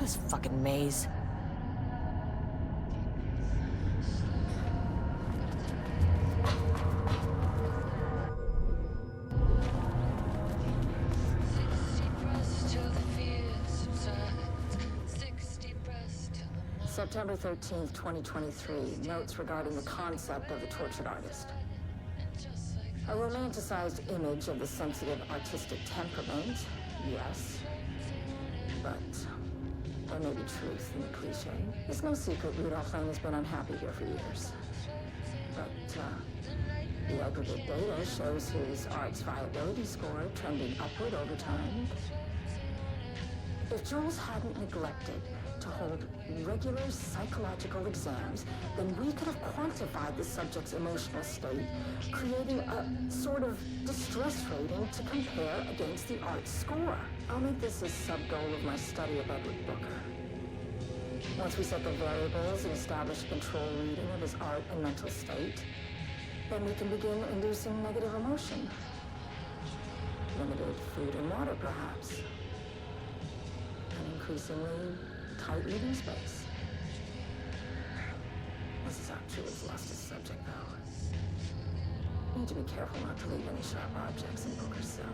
this fucking maze. September 13th, 2023. Notes regarding the concept of the tortured artist. A romanticized image of the sensitive artistic temperament, yes. But there may be truth in the cliche. It's no secret Rudolph Lane has been unhappy here for years. But the aggregate data shows his art's viability score trending upward over time. If Jules hadn't neglected to hold regular psychological exams, then we could have quantified the subject's emotional state, creating a sort of distress rating to compare against the art's score. I'll make this a sub-goal of my study of Edward Booker. Once we set the variables and establish a control reading of his art and mental state, then we can begin inducing negative emotion. Limited food and water, perhaps. And increasingly tight living space. This is how Jules lost his subject, though. Need to be careful not to leave any sharp objects in Booker's cell.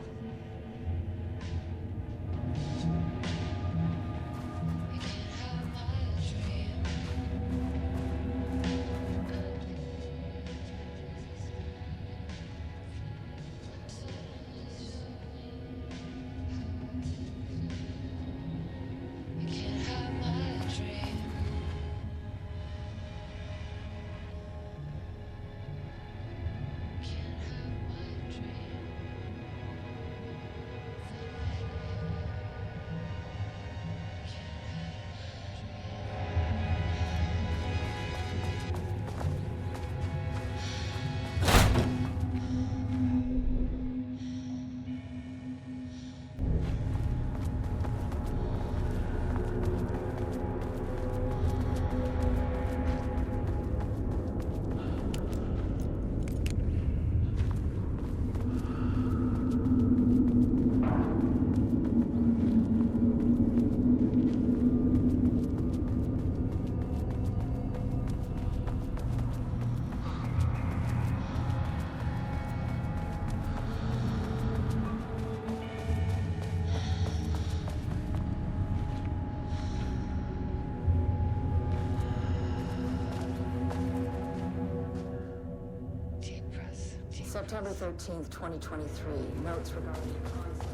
September 13th, 2023. Notes regarding the concept.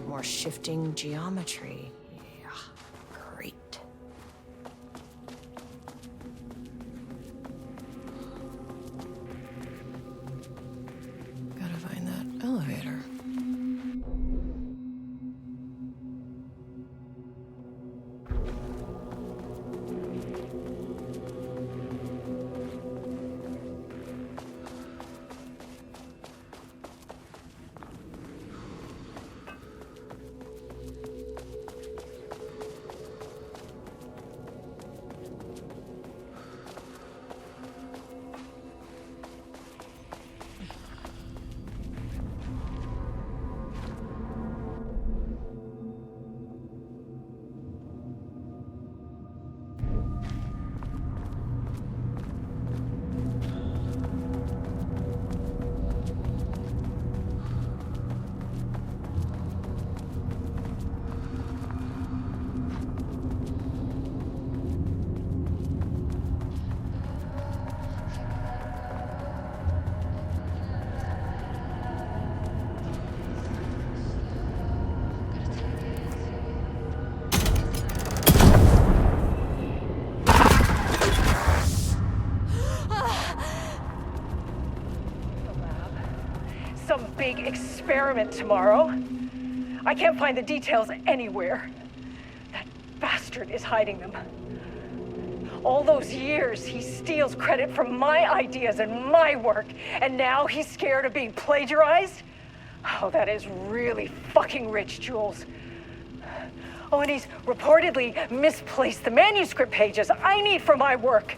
More shifting geometry. Yeah, great. Gotta find that elevator. experiment tomorrow. I can't find the details anywhere. That bastard is hiding them. All those years, he steals credit for my ideas and my work, and now he's scared of being plagiarized? Oh, that is really fucking rich, Jules. Oh, and he's reportedly misplaced the manuscript pages I need for my work.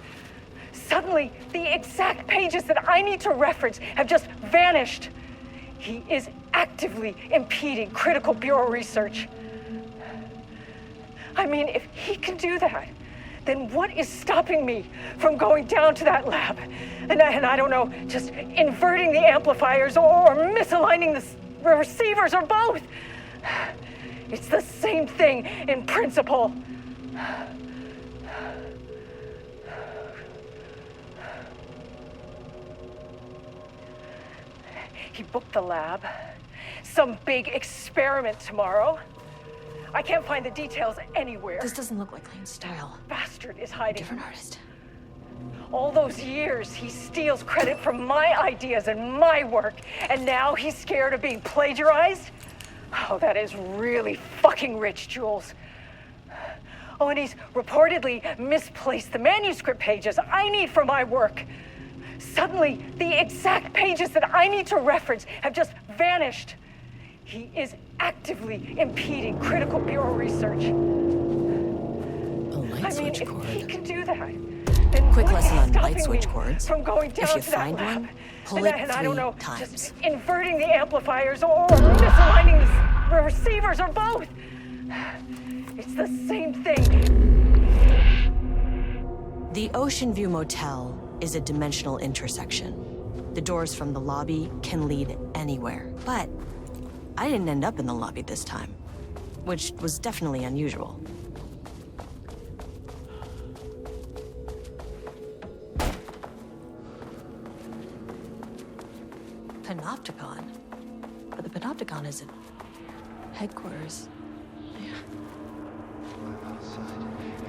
Suddenly, the exact pages that I need to reference have just vanished. He is actively impeding critical bureau research. I mean, if he can do that, then what is stopping me from going down to that lab? And I don't know, just inverting the amplifiers or misaligning the receivers or both. It's the same thing in principle. He booked the lab. Some big experiment tomorrow. I can't find the details anywhere. This doesn't look like Lane's style. Bastard is hiding. Different artist. All those years, he steals credit for my ideas and my work, and now he's scared of being plagiarized? Oh, that is really fucking rich, Jules. Oh, and he's reportedly misplaced the manuscript pages I need for my work. Suddenly, the exact pages that I need to reference have just vanished. He is actively impeding critical bureau research. A light switch if cord. he can do that, then Quick what lesson is on light stopping switch me cords. from going down If you to that find lab? one, pull And it I don't know, 3 times. just inverting the amplifiers or misaligning the receivers or both. It's the same thing. The Ocean View Motel is a dimensional intersection. The doors from the lobby can lead anywhere, but I didn't end up in the lobby this time, which was definitely unusual. Panopticon? But the Panopticon isn't headquarters. I'm outside in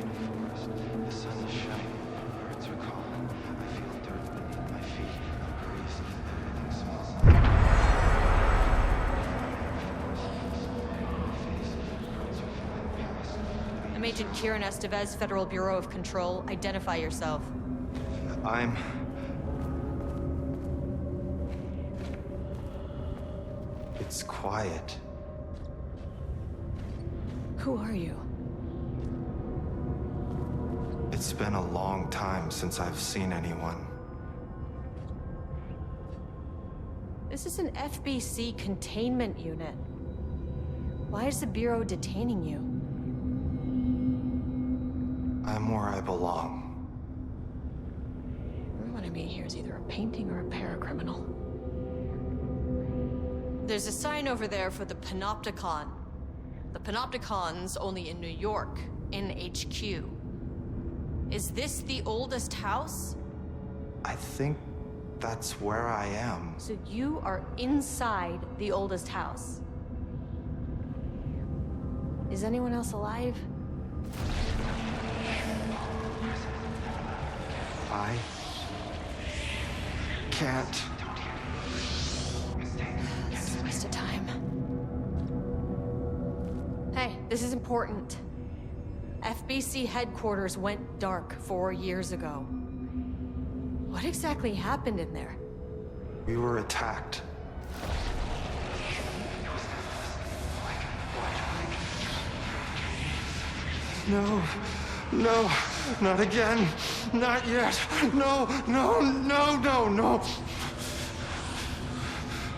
a forest. The sun is shining. Birds are calling. I feel dirt beneath my feet. A breeze. Everything smells like. I'm Agent Kieran Estevez, Federal Bureau of Control. Identify yourself. It's quiet. Who are you? It's been a long time since I've seen anyone. This is an FBC containment unit. Why is the Bureau detaining you? I'm where I belong. What I mean here is either a painting or a paracriminal. There's a sign over there for the Panopticon. The Panopticon's only in New York, in HQ. Is this the oldest house? I think that's where I am. So you are inside the oldest house. Is anyone else alive? I can't. This is a waste of time. Hey, this is important. FBC headquarters went dark 4 years ago. What exactly happened in there? We were attacked. No, no, not again. Not yet. No, no, no, no, no.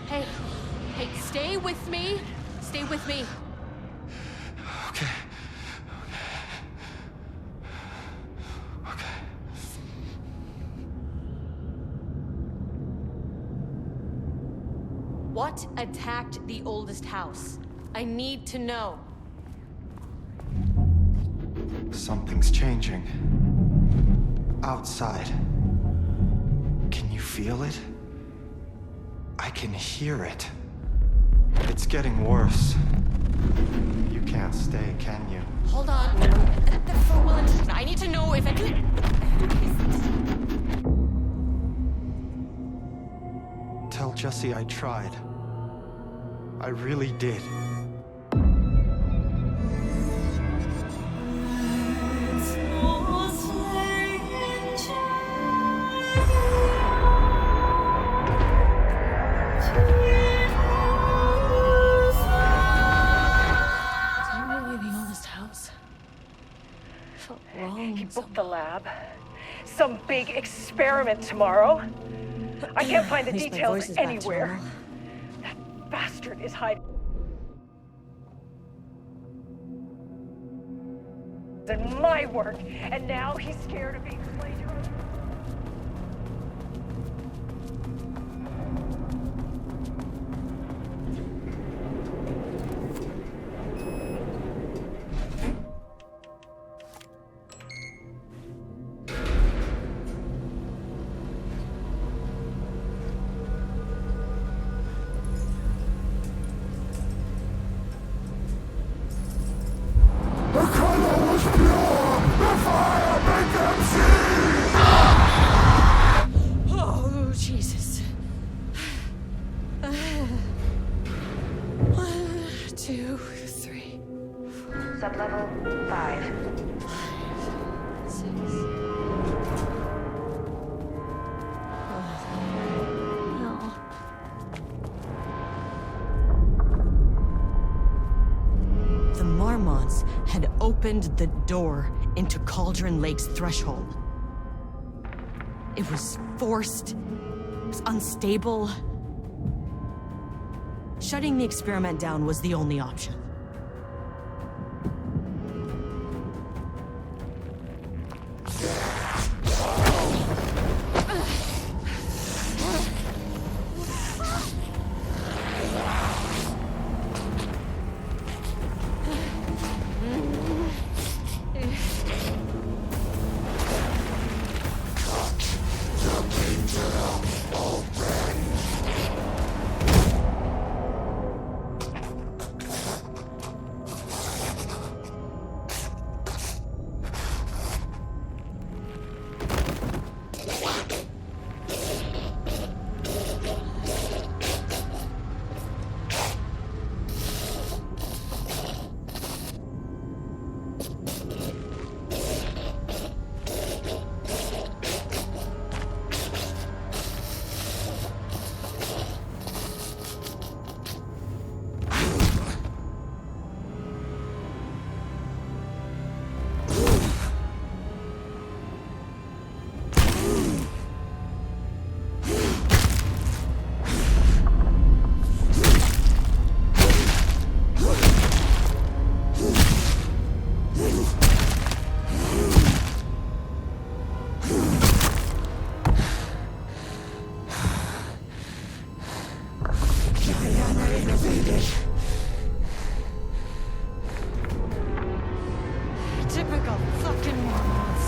Hey, stay with me. Stay with me. Okay. Okay. What attacked the oldest house? I need to know. Something's changing. Outside. Can you feel it? I can hear it. It's getting worse. You can't stay, can you? Hold on. I need to know if anything... Tell Jesse I tried. I really did. He booked the lab. Some big experiment tomorrow. I can't find the details anywhere. That bastard is hiding in my work, and now he's scared of being plagiarized. Oh, Jesus. 1, 2, 3. Sublevel 5. 6. No. The Marmonts had opened the door into Cauldron Lake's threshold. It was forced. It was unstable. Shutting the experiment down was the only option. Typical fucking Marmonts.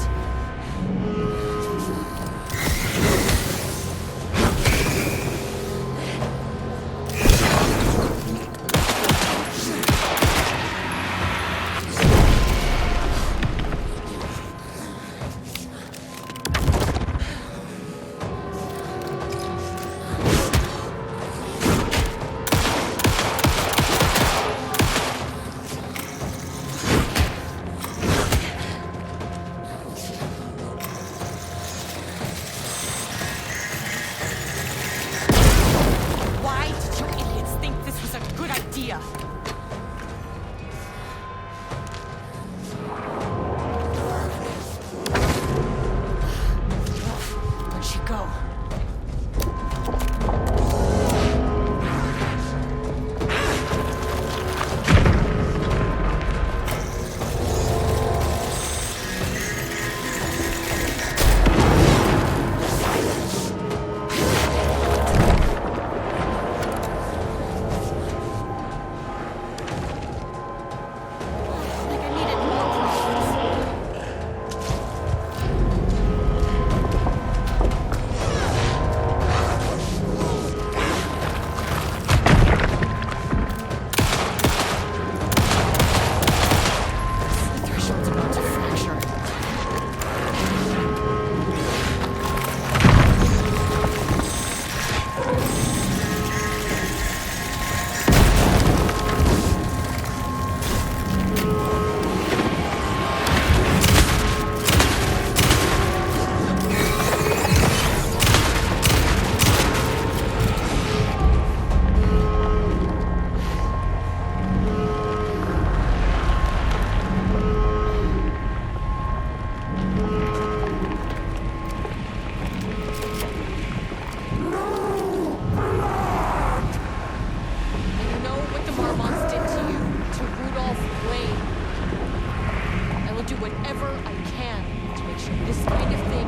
whatever I can to make sure this kind of thing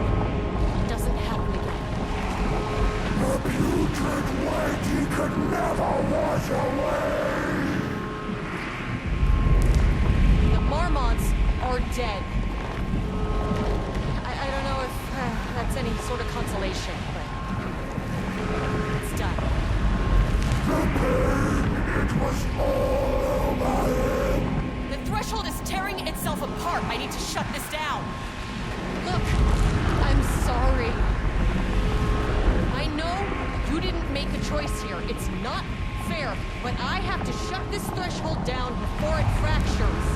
doesn't happen again. The putrid weight he could never wash away! The Marmonts are dead. I don't know if that's any sort of consolation, but it's done. The pain, it was all over him! The threshold is tearing itself apart. I need to shut this down. Look, I'm sorry. I know you didn't make a choice here. It's not fair, but I have to shut this threshold down before it fractures.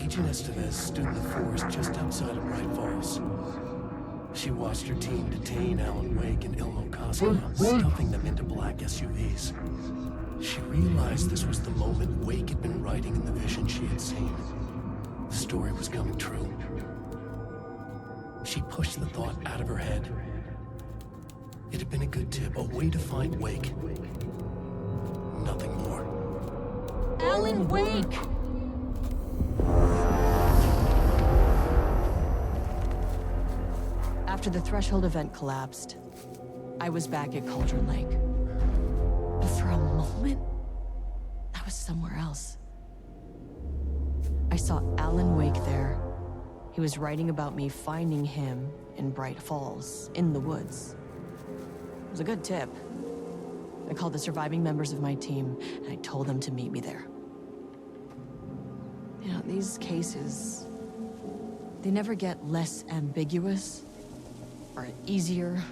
Agent Estevez stood in the forest just outside of Bright Falls. She watched her team detain Alan Wake and Ilmo Koska, stuffing them into black SUVs. She realized this was the moment Wake had been writing in the vision she had seen. The story was coming true. She pushed the thought out of her head. It had been a good tip, a way to find Wake. Nothing more. Alan Wake! After the Threshold event collapsed, I was back at Cauldron Lake. But for a moment, I was somewhere else. I saw Alan Wake there. He was writing about me finding him in Bright Falls, in the woods. It was a good tip. I called the surviving members of my team, and I told them to meet me there. You know, these cases, they never get less ambiguous or easier.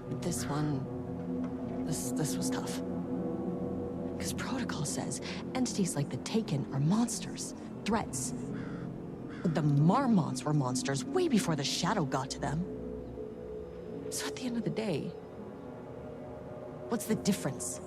But this one, this was tough. Because protocol says entities like the Taken are monsters, threats. But the Marmonts were monsters way before the Shadow got to them. So at the end of the day, what's the difference?